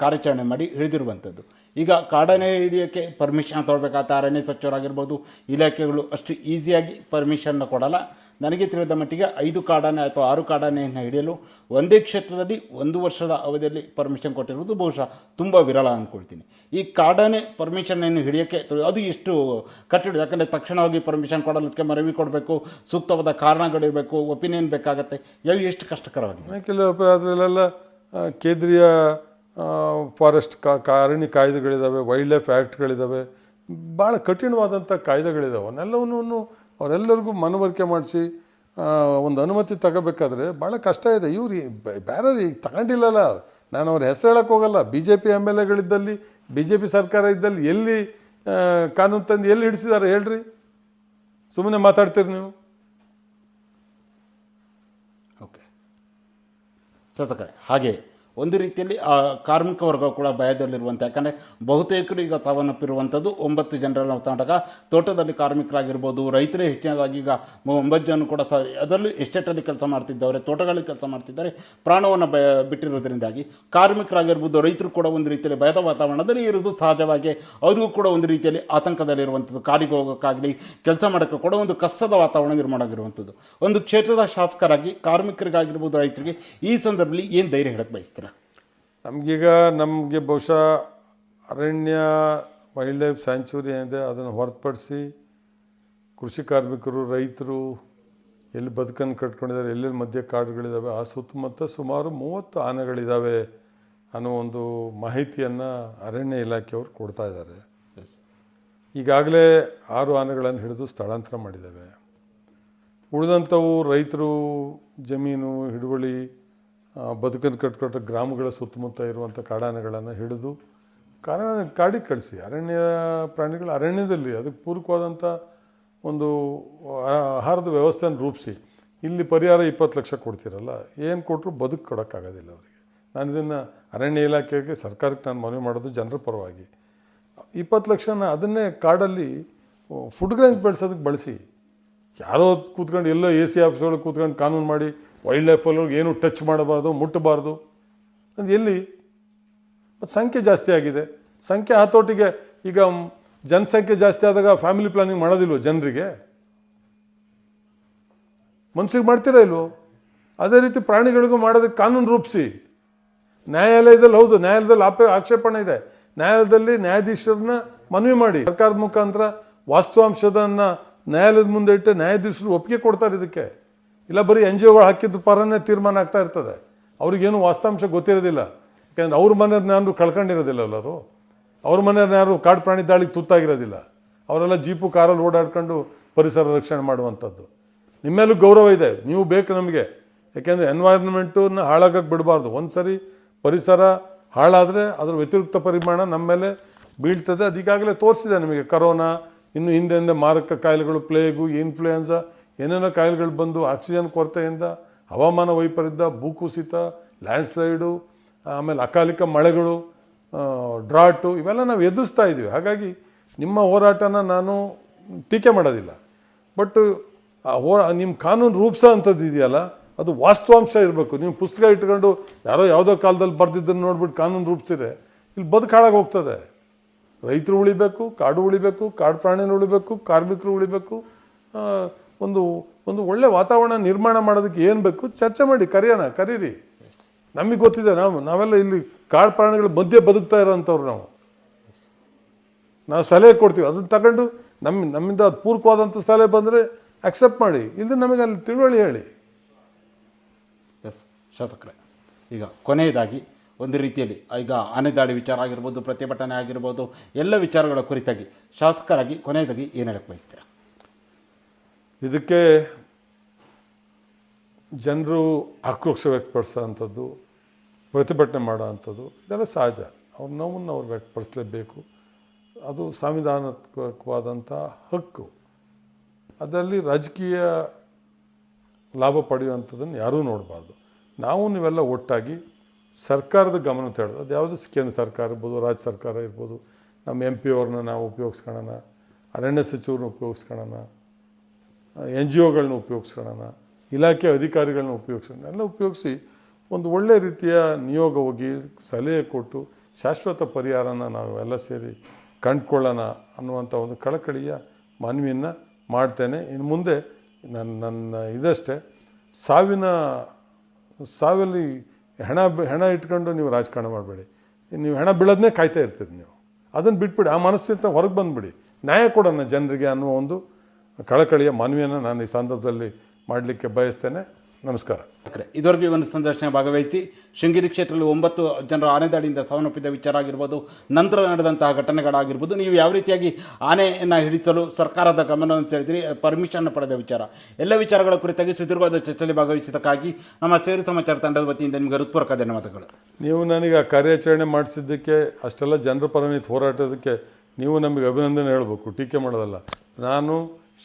S1: ಕಾರ್ಯಾಚರಣೆ ಮಾಡಿ ಹಿಡಿದಿರುವಂಥದ್ದು. ಈಗ ಕಾಡಾನೆ ಹಿಡಿಯೋಕ್ಕೆ ಪರ್ಮಿಷನ್ ತೊಗೊಳ್ಬೇಕಾದ ಅರಣ್ಯ ಸಚಿವರಾಗಿರ್ಬೋದು, ಇಲಾಖೆಗಳು ಅಷ್ಟು ಈಸಿಯಾಗಿ ಪರ್ಮಿಷನ್ನ ಕೊಡಲ್ಲ. ನನಗೆ ತಿಳಿದ ಮಟ್ಟಿಗೆ 5 ಕಾಡಾನೆ ಅಥವಾ 6 ಕಾಡಾನೆಯನ್ನು ಹಿಡಿಯಲು ಒಂದೇ ಕ್ಷೇತ್ರದಲ್ಲಿ 1 ವರ್ಷದ ಅವಧಿಯಲ್ಲಿ ಪರ್ಮಿಷನ್ ಕೊಟ್ಟಿರುವುದು ಬಹುಶಃ ತುಂಬ ವಿರಳ ಅಂದ್ಕೊಳ್ತೀನಿ. ಈ ಕಾಡಾನೆ ಪರ್ಮಿಷನನ್ನು ಹಿಡಿಯೋಕ್ಕೆ ಅದು ಎಷ್ಟು ಕಟ್ಟಿಡ, ಯಾಕಂದರೆ ತಕ್ಷಣವಾಗಿ ಪರ್ಮಿಷನ್ ಕೊಡೋದಕ್ಕೆ ಮನವಿ ಕೊಡಬೇಕು, ಸೂಕ್ತವಾದ ಕಾರಣಗಳಿರಬೇಕು, ಒಪಿನಿಯನ್ ಬೇಕಾಗತ್ತೆ, ಎಷ್ಟು ಕಷ್ಟಕರವಾಗಿದೆ.
S2: ಕೆಲವು ಅದರಲ್ಲೆಲ್ಲ ಕೇಂದ್ರೀಯ ಫಾರೆಸ್ಟ್ ಅರಣ್ಯ ಕಾಯ್ದೆಗಳಿದ್ದಾವೆ, ವೈಲ್ಡ್ ಲೈಫ್ ಆ್ಯಕ್ಟ್ಗಳಿದ್ದಾವೆ, ಭಾಳ ಕಠಿಣವಾದಂಥ ಕಾಯ್ದೆಗಳಿದ್ದಾವೆ. ಅವನ್ನೆಲ್ಲವನ್ನು ಅವರೆಲ್ಲರಿಗೂ ಮನವರಿಕೆ ಮಾಡಿಸಿ ಒಂದು ಅನುಮತಿ ತಗೋಬೇಕಾದ್ರೆ ಭಾಳ ಕಷ್ಟ ಇದೆ. ಇವ್ರು ಬೇರೆ ಈಗ ತಗೊಂಡಿಲ್ಲಲ್ಲ, ನಾನು ಅವ್ರ ಹೆಸರು ಹೇಳಕ್ಕೆ ಹೋಗಲ್ಲ. BJP MLAಗಳಿದ್ದಲ್ಲಿ, BJP ಸರ್ಕಾರ ಇದ್ದಲ್ಲಿ ಎಲ್ಲಿ ಕಾನೂನು ತಂದು ಎಲ್ಲಿ ಹಿಡಿಸಿದ್ದಾರೆ ಹೇಳ್ರಿ? ಸುಮ್ಮನೆ ಮಾತಾಡ್ತೀರಿ ನೀವು.
S1: ಓಕೆ ಶಾಸಕರೇ, ಹಾಗೆ ಒಂದು ರೀತಿಯಲ್ಲಿ ಕಾರ್ಮಿಕ ವರ್ಗ ಕೂಡ ಭಯದಲ್ಲಿರುವಂಥ, ಯಾಕಂದರೆ ಬಹುತೇಕರು ಈಗ ಸಾವನ್ನಪ್ಪಿರುವಂಥದ್ದು 9 ಜನರನ್ನು ನಾವು ತಗೊಂಡಾಗ ತೋಟದಲ್ಲಿ ಕಾರ್ಮಿಕರಾಗಿರ್ಬೋದು, ರೈತರೇ ಹೆಚ್ಚಿನದಾಗಿ ಈಗ 9 ಜನ ಕೂಡ ಅದರಲ್ಲೂ ಎಸ್ಟೇಟಲ್ಲಿ ಕೆಲಸ ಮಾಡ್ತಿದ್ದವರೆ, ತೋಟಗಳಲ್ಲಿ ಕೆಲಸ ಮಾಡ್ತಿದ್ದಾರೆ, ಪ್ರಾಣವನ್ನು ಬಿಟ್ಟಿರೋದ್ರಿಂದಾಗಿ ಕಾರ್ಮಿಕರಾಗಿರ್ಬೋದು, ರೈತರು ಕೂಡ ಒಂದು ರೀತಿಯಲ್ಲಿ ಭಯದ ವಾತಾವರಣದಲ್ಲಿ ಇರೋದು ಸಹಜವಾಗಿ ಅವ್ರಿಗೂ ಕೂಡ ಒಂದು ರೀತಿಯಲ್ಲಿ ಆತಂಕದಲ್ಲಿರುವಂಥದ್ದು. ಕಾಡಿಗೆ ಹೋಗೋಕ್ಕಾಗಲಿ ಕೆಲಸ ಮಾಡೋಕ್ಕೆ ಕೂಡ ಒಂದು ಕಷ್ಟದ ವಾತಾವರಣ ನಿರ್ಮಾಣ ಆಗಿರುವಂಥದ್ದು. ಒಂದು ಕ್ಷೇತ್ರದ ಶಾಸಕರಾಗಿ ಕಾರ್ಮಿಕರಿಗಾಗಿರ್ಬೋದು, ರೈತರಿಗೆ ಈ ಸಂದರ್ಭದಲ್ಲಿ ಏನು ಧೈರ್ಯ ಹೇಳಕ್ಕೆ ಬಯಸ್ತೀರಾ?
S2: ನಮಗೆ ಬಹುಶಃ ಅರಣ್ಯ ವೈಲ್ಡ್ ಲೈಫ್ ಸ್ಯಾಂಚುರಿ ಏನಿದೆ ಅದನ್ನು ಹೊರತುಪಡಿಸಿ ಕೃಷಿ ಕಾರ್ಮಿಕರು, ರೈತರು ಎಲ್ಲಿ ಬದುಕನ್ನು ಕಟ್ಕೊಂಡಿದ್ದಾರೆ, ಎಲ್ಲೆಲ್ಲಿ ಮಧ್ಯೆ ಕಾಡುಗಳಿದ್ದಾವೆ, ಆ ಸುತ್ತಮುತ್ತ ಸುಮಾರು 30 ಆನೆಗಳಿದ್ದಾವೆ ಅನ್ನೋ ಒಂದು ಮಾಹಿತಿಯನ್ನು ಅರಣ್ಯ ಇಲಾಖೆಯವರು ಕೊಡ್ತಾ ಇದ್ದಾರೆ. ಈಗಾಗಲೇ 6 ಆನೆಗಳನ್ನು ಹಿಡಿದು ಸ್ಥಳಾಂತರ ಮಾಡಿದ್ದಾವೆ. ಉಳಿದಂಥವು ರೈತರು ಜಮೀನು ಹಿಡುವಳಿ ಬದುಕನ್ನು ಕಟ್ಕೊಟ್ಟ ಗ್ರಾಮಗಳ ಸುತ್ತಮುತ್ತ ಇರುವಂಥ ಕಾಡಾನೆಗಳನ್ನು ಹಿಡಿದು ಕಾಡಿಗೆ ಕಳಿಸಿ, ಅರಣ್ಯ ಪ್ರಾಣಿಗಳು ಅರಣ್ಯದಲ್ಲಿ ಅದಕ್ಕೆ ಪೂರಕವಾದಂಥ ಒಂದು ಆಹಾರದ ವ್ಯವಸ್ಥೆಯನ್ನು ರೂಪಿಸಿ, ಇಲ್ಲಿ ಪರಿಹಾರ 20 ಲಕ್ಷ ಕೊಡ್ತೀರಲ್ಲ, ಏನು ಕೊಟ್ಟರು ಬದುಕು ಕೊಡೋಕ್ಕಾಗೋದಿಲ್ಲ ಅವರಿಗೆ. ನಾನು ಇದನ್ನು ಅರಣ್ಯ ಇಲಾಖೆಗೆ, ಸರ್ಕಾರಕ್ಕೆ ನಾನು ಮನವಿ ಮಾಡೋದು ಜನರ ಪರವಾಗಿ. 20 ಲಕ್ಷನ ಅದನ್ನೇ ಕಾಡಲ್ಲಿ ಫುಡ್ ಗ್ರೈನ್ಸ್ ಬೆಳೆಸೋದಕ್ಕೆ ಬಳಸಿ. ಯಾರೋ ಕೂತ್ಕೊಂಡು ಎಲ್ಲೋ AC ಆಫೀಸ್ ಒಳಗೆ ಕೂತ್ಕೊಂಡು ಕಾನೂನು ಮಾಡಿ ವೈಲ್ಡ್ ಲೈಫಲ್ಲಿ ಏನು ಟಚ್ ಮಾಡಬಾರ್ದು, ಮುಟ್ಟಬಾರ್ದು ಅದು ಎಲ್ಲಿ? ಮತ್ತು ಸಂಖ್ಯೆ ಜಾಸ್ತಿ ಆಗಿದೆ. ಸಂಖ್ಯೆ ಹತೋಟಿಗೆ ಈಗ ಜನಸಂಖ್ಯೆ ಜಾಸ್ತಿ ಆದಾಗ ಫ್ಯಾಮಿಲಿ ಪ್ಲಾನಿಂಗ್ ಮಾಡೋದಿಲ್ವೋ ಜನರಿಗೆ? ಮನ್ಸಿಗೆ ಮಾಡ್ತೀರಾ ಇಲ್ವೋ? ಅದೇ ರೀತಿ ಪ್ರಾಣಿಗಳಿಗೂ ಮಾಡೋದಕ್ಕೆ ಕಾನೂನು ರೂಪಿಸಿ. ನ್ಯಾಯಾಲಯದಲ್ಲಿ ಹೌದು, ನ್ಯಾಯಾಲಯದಲ್ಲಿ ಆಕ್ಷೇಪಣೆ ಇದೆ, ನ್ಯಾಯಾಲಯದಲ್ಲಿ ನ್ಯಾಯಾಧೀಶರನ್ನ ಮನವಿ ಮಾಡಿ ಸರ್ಕಾರದ ಮುಖಾಂತರ ವಾಸ್ತವಾಂಶದನ್ನ ನ್ಯಾಯಾಲಯದ ಮುಂದೆ ಇಟ್ಟು ನ್ಯಾಯಾಧೀಶರು ಒಪ್ಪಿಗೆ ಕೊಡ್ತಾರೆ ಇದಕ್ಕೆ. ಇಲ್ಲ ಬರೀ NGOಗಳು ಹಾಕಿದ ಪರನೇ ತೀರ್ಮಾನ ಆಗ್ತಾ ಇರ್ತದೆ, ಅವ್ರಿಗೇನು ವಾಸ್ತವಾಂಶ ಗೊತ್ತಿರೋದಿಲ್ಲ. ಯಾಕಂದ್ರೆ ಅವ್ರ ಮನೆಯವ್ರನ್ನ ಯಾರು ಕಳ್ಕೊಂಡಿರೋದಿಲ್ಲ, ಎಲ್ಲರೂ ಅವ್ರ ಮನೆಯವ್ರನ್ನ ಯಾರು ಕಾಡು ಪ್ರಾಣಿ ದಾಳಿಗೆ ತುತ್ತಾಗಿರೋದಿಲ್ಲ. ಅವರೆಲ್ಲ ಜೀಪು ಕಾರಲ್ಲಿ ಓಡಾಡ್ಕೊಂಡು ಪರಿಸರ ರಕ್ಷಣೆ ಮಾಡುವಂಥದ್ದು. ನಿಮ್ಮೇಲೂ ಗೌರವ ಇದೆ, ನೀವು ಬೇಕು ನಮಗೆ. ಯಾಕೆಂದರೆ ಎನ್ವೈರ್ಮೆಂಟನ್ನ ಹಾಳಾಗಕ್ಕೆ ಬಿಡಬಾರ್ದು. ಒಂದು ಸರಿ ಪರಿಸರ ಹಾಳಾದರೆ ಅದರ ವ್ಯತಿರಿಕ್ತ ಪರಿಮಾಣ ನಮ್ಮ ಮೇಲೆ ಬೀಳ್ತದೆ. ಅದು ಈಗಾಗಲೇ ತೋರಿಸಿದೆ ನಿಮಗೆ. ಕರೋನಾ, ಇನ್ನು ಹಿಂದೆ ಮಾರಕ ಕಾಯಿಲೆಗಳು, ಪ್ಲೇಗು, ಇನ್ಫ್ಲೂಯೆನ್ಸಾ, ಏನೇನೋ ಕಾಯಿಲೆಗಳು ಬಂದು ಆಕ್ಸಿಜನ್ ಕೊರತೆಯಿಂದ, ಹವಾಮಾನ ವೈಪರೀತ್ಯ, ಭೂಕುಸಿತ, ಲ್ಯಾಂಡ್ಸ್ಲೈಡು, ಆಮೇಲೆ ಅಕಾಲಿಕ ಮಳೆಗಳು, ಡ್ರಾಟು, ಇವೆಲ್ಲ ನಾವು ಎದುರಿಸ್ತಾ ಇದ್ದೀವಿ. ಹಾಗಾಗಿ ನಿಮ್ಮ ಹೋರಾಟನ ನಾನು ಟೀಕೆ ಮಾಡೋದಿಲ್ಲ. ಬಟ್ ನಿಮ್ಮ ಕಾನೂನು ರೂಪಿಸೋ ಅಂಥದ್ದು ಇದೆಯಲ್ಲ, ಅದು ವಾಸ್ತವಾಂಶ ಇರಬೇಕು. ನೀವು ಪುಸ್ತಕ ಇಟ್ಕೊಂಡು ಯಾರೋ ಯಾವುದೋ ಕಾಲದಲ್ಲಿ ಬರೆದಿದ್ದನ್ನು ನೋಡ್ಬಿಟ್ಟು ಕಾನೂನು ರೂಪಿಸಿದ್ರೆ ಇಲ್ಲಿ ಬದುಕು ಹಾಳಾಗಿ ಹೋಗ್ತದೆ. ರೈತರು ಉಳಿಬೇಕು, ಕಾಡು ಉಳಿಬೇಕು, ಕಾಡು ಪ್ರಾಣಿನ ಉಳಿಬೇಕು, ಕಾರ್ಮಿಕರು ಉಳಿಬೇಕು. ಒಂದು ಒಳ್ಳೆ ವಾತಾವರಣ ನಿರ್ಮಾಣ ಮಾಡೋದಕ್ಕೆ ಏನು ಬೇಕು ಚರ್ಚೆ ಮಾಡಿ, ಕರೀರಿ. ನಮಗೆ ಗೊತ್ತಿದೆ, ನಾವೆಲ್ಲ ಇಲ್ಲಿ ಕಾಡು ಪ್ರಾಣಿಗಳ ಮಧ್ಯೆ ಬದುಕ್ತಾ ಇರೋಂಥವ್ರು. ನಾವು ಸಲಹೆ ಕೊಡ್ತೀವಿ, ಅದನ್ನು ತಗೊಂಡು ನಮ್ಮಿಂದ ಅದು ಪೂರಕವಾದಂಥ ಸಲಹೆ ಬಂದರೆ ಅಕ್ಸೆಪ್ಟ್ ಮಾಡಿ, ಇಲ್ಲದೆ ನಮಗೆ ಅಲ್ಲಿ ತಿಳುವಳಿ ಹೇಳಿ.
S1: ಎಸ್ ಶಾಸಕರೇ, ಈಗ ಕೊನೆಯದಾಗಿ ಒಂದು ರೀತಿಯಲ್ಲಿ ಈಗ ಆನೆ ದಾಳಿ ವಿಚಾರ ಆಗಿರ್ಬೋದು, ಪ್ರತಿಭಟನೆ ಆಗಿರ್ಬೋದು, ಎಲ್ಲ ವಿಚಾರಗಳ ಕುರಿತಾಗಿ ಶಾಸಕರಾಗಿ ಕೊನೆಯದಾಗಿ ಏನು ಹೇಳಕ್ಕೆ ಬಯಸ್ತೀರಾ?
S2: ಇದಕ್ಕೆ ಜನರು ಆಕ್ರೋಶ ವ್ಯಕ್ತಪಡಿಸೋ ಅಂಥದ್ದು, ಪ್ರತಿಭಟನೆ ಮಾಡೋ ಅಂಥದ್ದು ಇದೆಲ್ಲ ಸಹಜ. ಅವ್ರ ನೋವನ್ನು ಅವ್ರು ವ್ಯಕ್ತಪಡಿಸಲೇಬೇಕು. ಅದು ಸಂವಿಧಾನಾತ್ಮಕವಾದಂಥ ಹಕ್ಕು. ಅದರಲ್ಲಿ ರಾಜಕೀಯ ಲಾಭ ಪಡೆಯುವಂಥದ್ದನ್ನು ಯಾರೂ ನೋಡಬಾರ್ದು. ನೀವೆಲ್ಲ ಒಟ್ಟಾಗಿ ಸರ್ಕಾರದ ಗಮನ ತೇಳೋದು, ಅದು ಯಾವುದೇ ಕೇಂದ್ರ ಸರ್ಕಾರ ಇರ್ಬೋದು, ರಾಜ್ಯ ಸರ್ಕಾರ ಇರ್ಬೋದು, ನಮ್ಮ MP ಅವ್ರನ್ನ ನಾವು ಉಪಯೋಗಿಸ್ಕೊಳ್ಳೋಣ, ಅರಣ್ಯ ಸಚಿವರನ್ನ ಉಪಯೋಗಿಸ್ಕೊಳ್ಳೋಣ, NGOಗಳನ್ನ ಉಪಯೋಗಿಸ್ಕೊಳ್ಳೋಣ, ಇಲಾಖೆ ಅಧಿಕಾರಿಗಳನ್ನ ಉಪಯೋಗಿಸೋಣ. ಎಲ್ಲ ಉಪಯೋಗಿಸಿ ಒಂದು ಒಳ್ಳೆ ರೀತಿಯ ನಿಯೋಗ ಹೋಗಿ ಸಲಹೆ ಕೊಟ್ಟು ಶಾಶ್ವತ ಪರಿಹಾರನ ನಾವು ಎಲ್ಲ ಸೇರಿ ಕಂಡುಕೊಳ್ಳೋಣ ಅನ್ನುವಂಥ ಒಂದು ಕಳಕಳಿಯ ಮನವಿಯನ್ನು ಮಾಡ್ತೇನೆ. ಇನ್ನು ಮುಂದೆ ನನ್ನ ಇದಷ್ಟೇ, ಸಾವಿನಲ್ಲಿ ಹೆಣ ಇಟ್ಕೊಂಡು ನೀವು ರಾಜಕಾರಣ ಮಾಡಬೇಡಿ. ನೀವು ಹೆಣ ಬೀಳೋದನ್ನೇ ಕಾಯ್ತಾ ಇರ್ತೀರಿ. ನೀವು ಅದನ್ನು ಬಿಟ್ಬಿಡಿ, ಆ ಮನಸ್ಥಿತಿಯಿಂದ ಹೊರಗೆ ಬಂದುಬಿಡಿ, ನ್ಯಾಯ ಕೊಡೋಣ ಜನರಿಗೆ ಅನ್ನುವ ಒಂದು ಕಳಕಳಿಯ ಮನವಿಯನ್ನು ನಾನು ಈ ಸಂದರ್ಭದಲ್ಲಿ ಮಾಡಲಿಕ್ಕೆ ಬಯಸ್ತೇನೆ. ನಮಸ್ಕಾರ.
S1: ಇದುವರೆಗೂ ಈ ಒಂದು ಸಂದರ್ಶನ ಭಾಗವಹಿಸಿ ಶೃಂಗೇರಿ ಕ್ಷೇತ್ರದಲ್ಲಿ 9 ಜನರ ಆನೆ ದಾಳಿಯಿಂದ ಸಾವನ್ನಪ್ಪಿದ ವಿಚಾರ ಆಗಿರ್ಬೋದು, ನಂತರ ನಡೆದಂತಹ ಘಟನೆಗಳಾಗಿರ್ಬೋದು, ನೀವು ಯಾವ ರೀತಿಯಾಗಿ ಆನೆಯನ್ನು ಹಿಡಿಸಲು ಸರ್ಕಾರದ ಗಮನವನ್ನು ಸೆಳೆದಿರಿ, ಪರ್ಮಿಷನ್ ಪಡೆದ ವಿಚಾರ, ಎಲ್ಲ ವಿಚಾರಗಳ ಕುರಿತಾಗಿ ಸುದೀರ್ಘವಾದ ಚರ್ಚೆಯಲ್ಲಿ ಭಾಗವಹಿಸಿದ್ದಕ್ಕಾಗಿ ನಮ್ಮ ಸೇರು ಸಮಾಚಾರ ತಂಡದ ವತಿಯಿಂದ ನಿಮಗೆ ಹೃತ್ಪೂರ್ವಕ ಧನ್ಯವಾದಗಳು.
S2: ನೀವು ನನಗೆ ಆ ಕಾರ್ಯಾಚರಣೆ ಮಾಡಿಸಿದ್ದಕ್ಕೆ, ಅಷ್ಟೆಲ್ಲ ಜನರ ಪರ ನಿಂತು ಹೋರಾಟೋದಕ್ಕೆ ನೀವು ನಮಗೆ ಅಭಿನಂದನೆ ಹೇಳಬೇಕು, ಟೀಕೆ ಮಾಡೋದಲ್ಲ. ನಾನು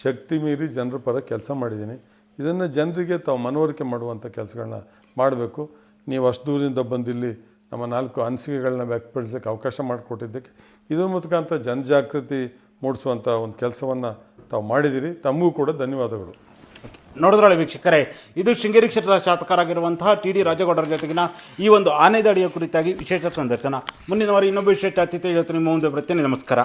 S2: ಶಕ್ತಿ ಮೀರಿ ಜನರ ಪರ ಕೆಲಸ ಮಾಡಿದ್ದೀನಿ. ಇದನ್ನು ಜನರಿಗೆ ತಾವು ಮನವರಿಕೆ ಮಾಡುವಂಥ ಕೆಲಸಗಳನ್ನ ಮಾಡಬೇಕು. ನೀವು ಅಷ್ಟು ದೂರದಿಂದ ಬಂದಿಲ್ಲಿ ನಮ್ಮ 4 ಅನಿಸಿಕೆಗಳನ್ನ ವ್ಯಕ್ತಪಡಿಸಲಿಕ್ಕೆ ಅವಕಾಶ ಮಾಡಿಕೊಟ್ಟಿದ್ದಕ್ಕೆ, ಇದರ ಮುಖಾಂತರ ಜನಜಾಗೃತಿ ಮೂಡಿಸುವಂಥ ಒಂದು ಕೆಲಸವನ್ನು ತಾವು ಮಾಡಿದ್ದೀರಿ. ತಮಗೂ ಕೂಡ ಧನ್ಯವಾದಗಳು.
S1: ನೋಡಿದ್ರೊಳಗೆ ವೀಕ್ಷಕರೇ, ಇದು ಶೃಂಗೇರಿ ಕ್ಷೇತ್ರದ ಶಾಸಕರಾಗಿರುವಂತಹ TD ರಾಜೇಗೌಡರ ಜೊತೆಗಿನ ಈ ಒಂದು ಆನೆ ದಾಳಿಯ ಕುರಿತಾಗಿ ವಿಶೇಷ ಸಂದರ್ಶನ. ಮುಂದಿನ ವಾರ ಇನ್ನೊಬ್ಬ ವಿಶೇಷ ಅತಿಥಿ ಹೇಳ್ತೀನಿ ನಿಮ್ಮ ಮುಂದೆ ಬರ್ತೇನೆ. ನಮಸ್ಕಾರ.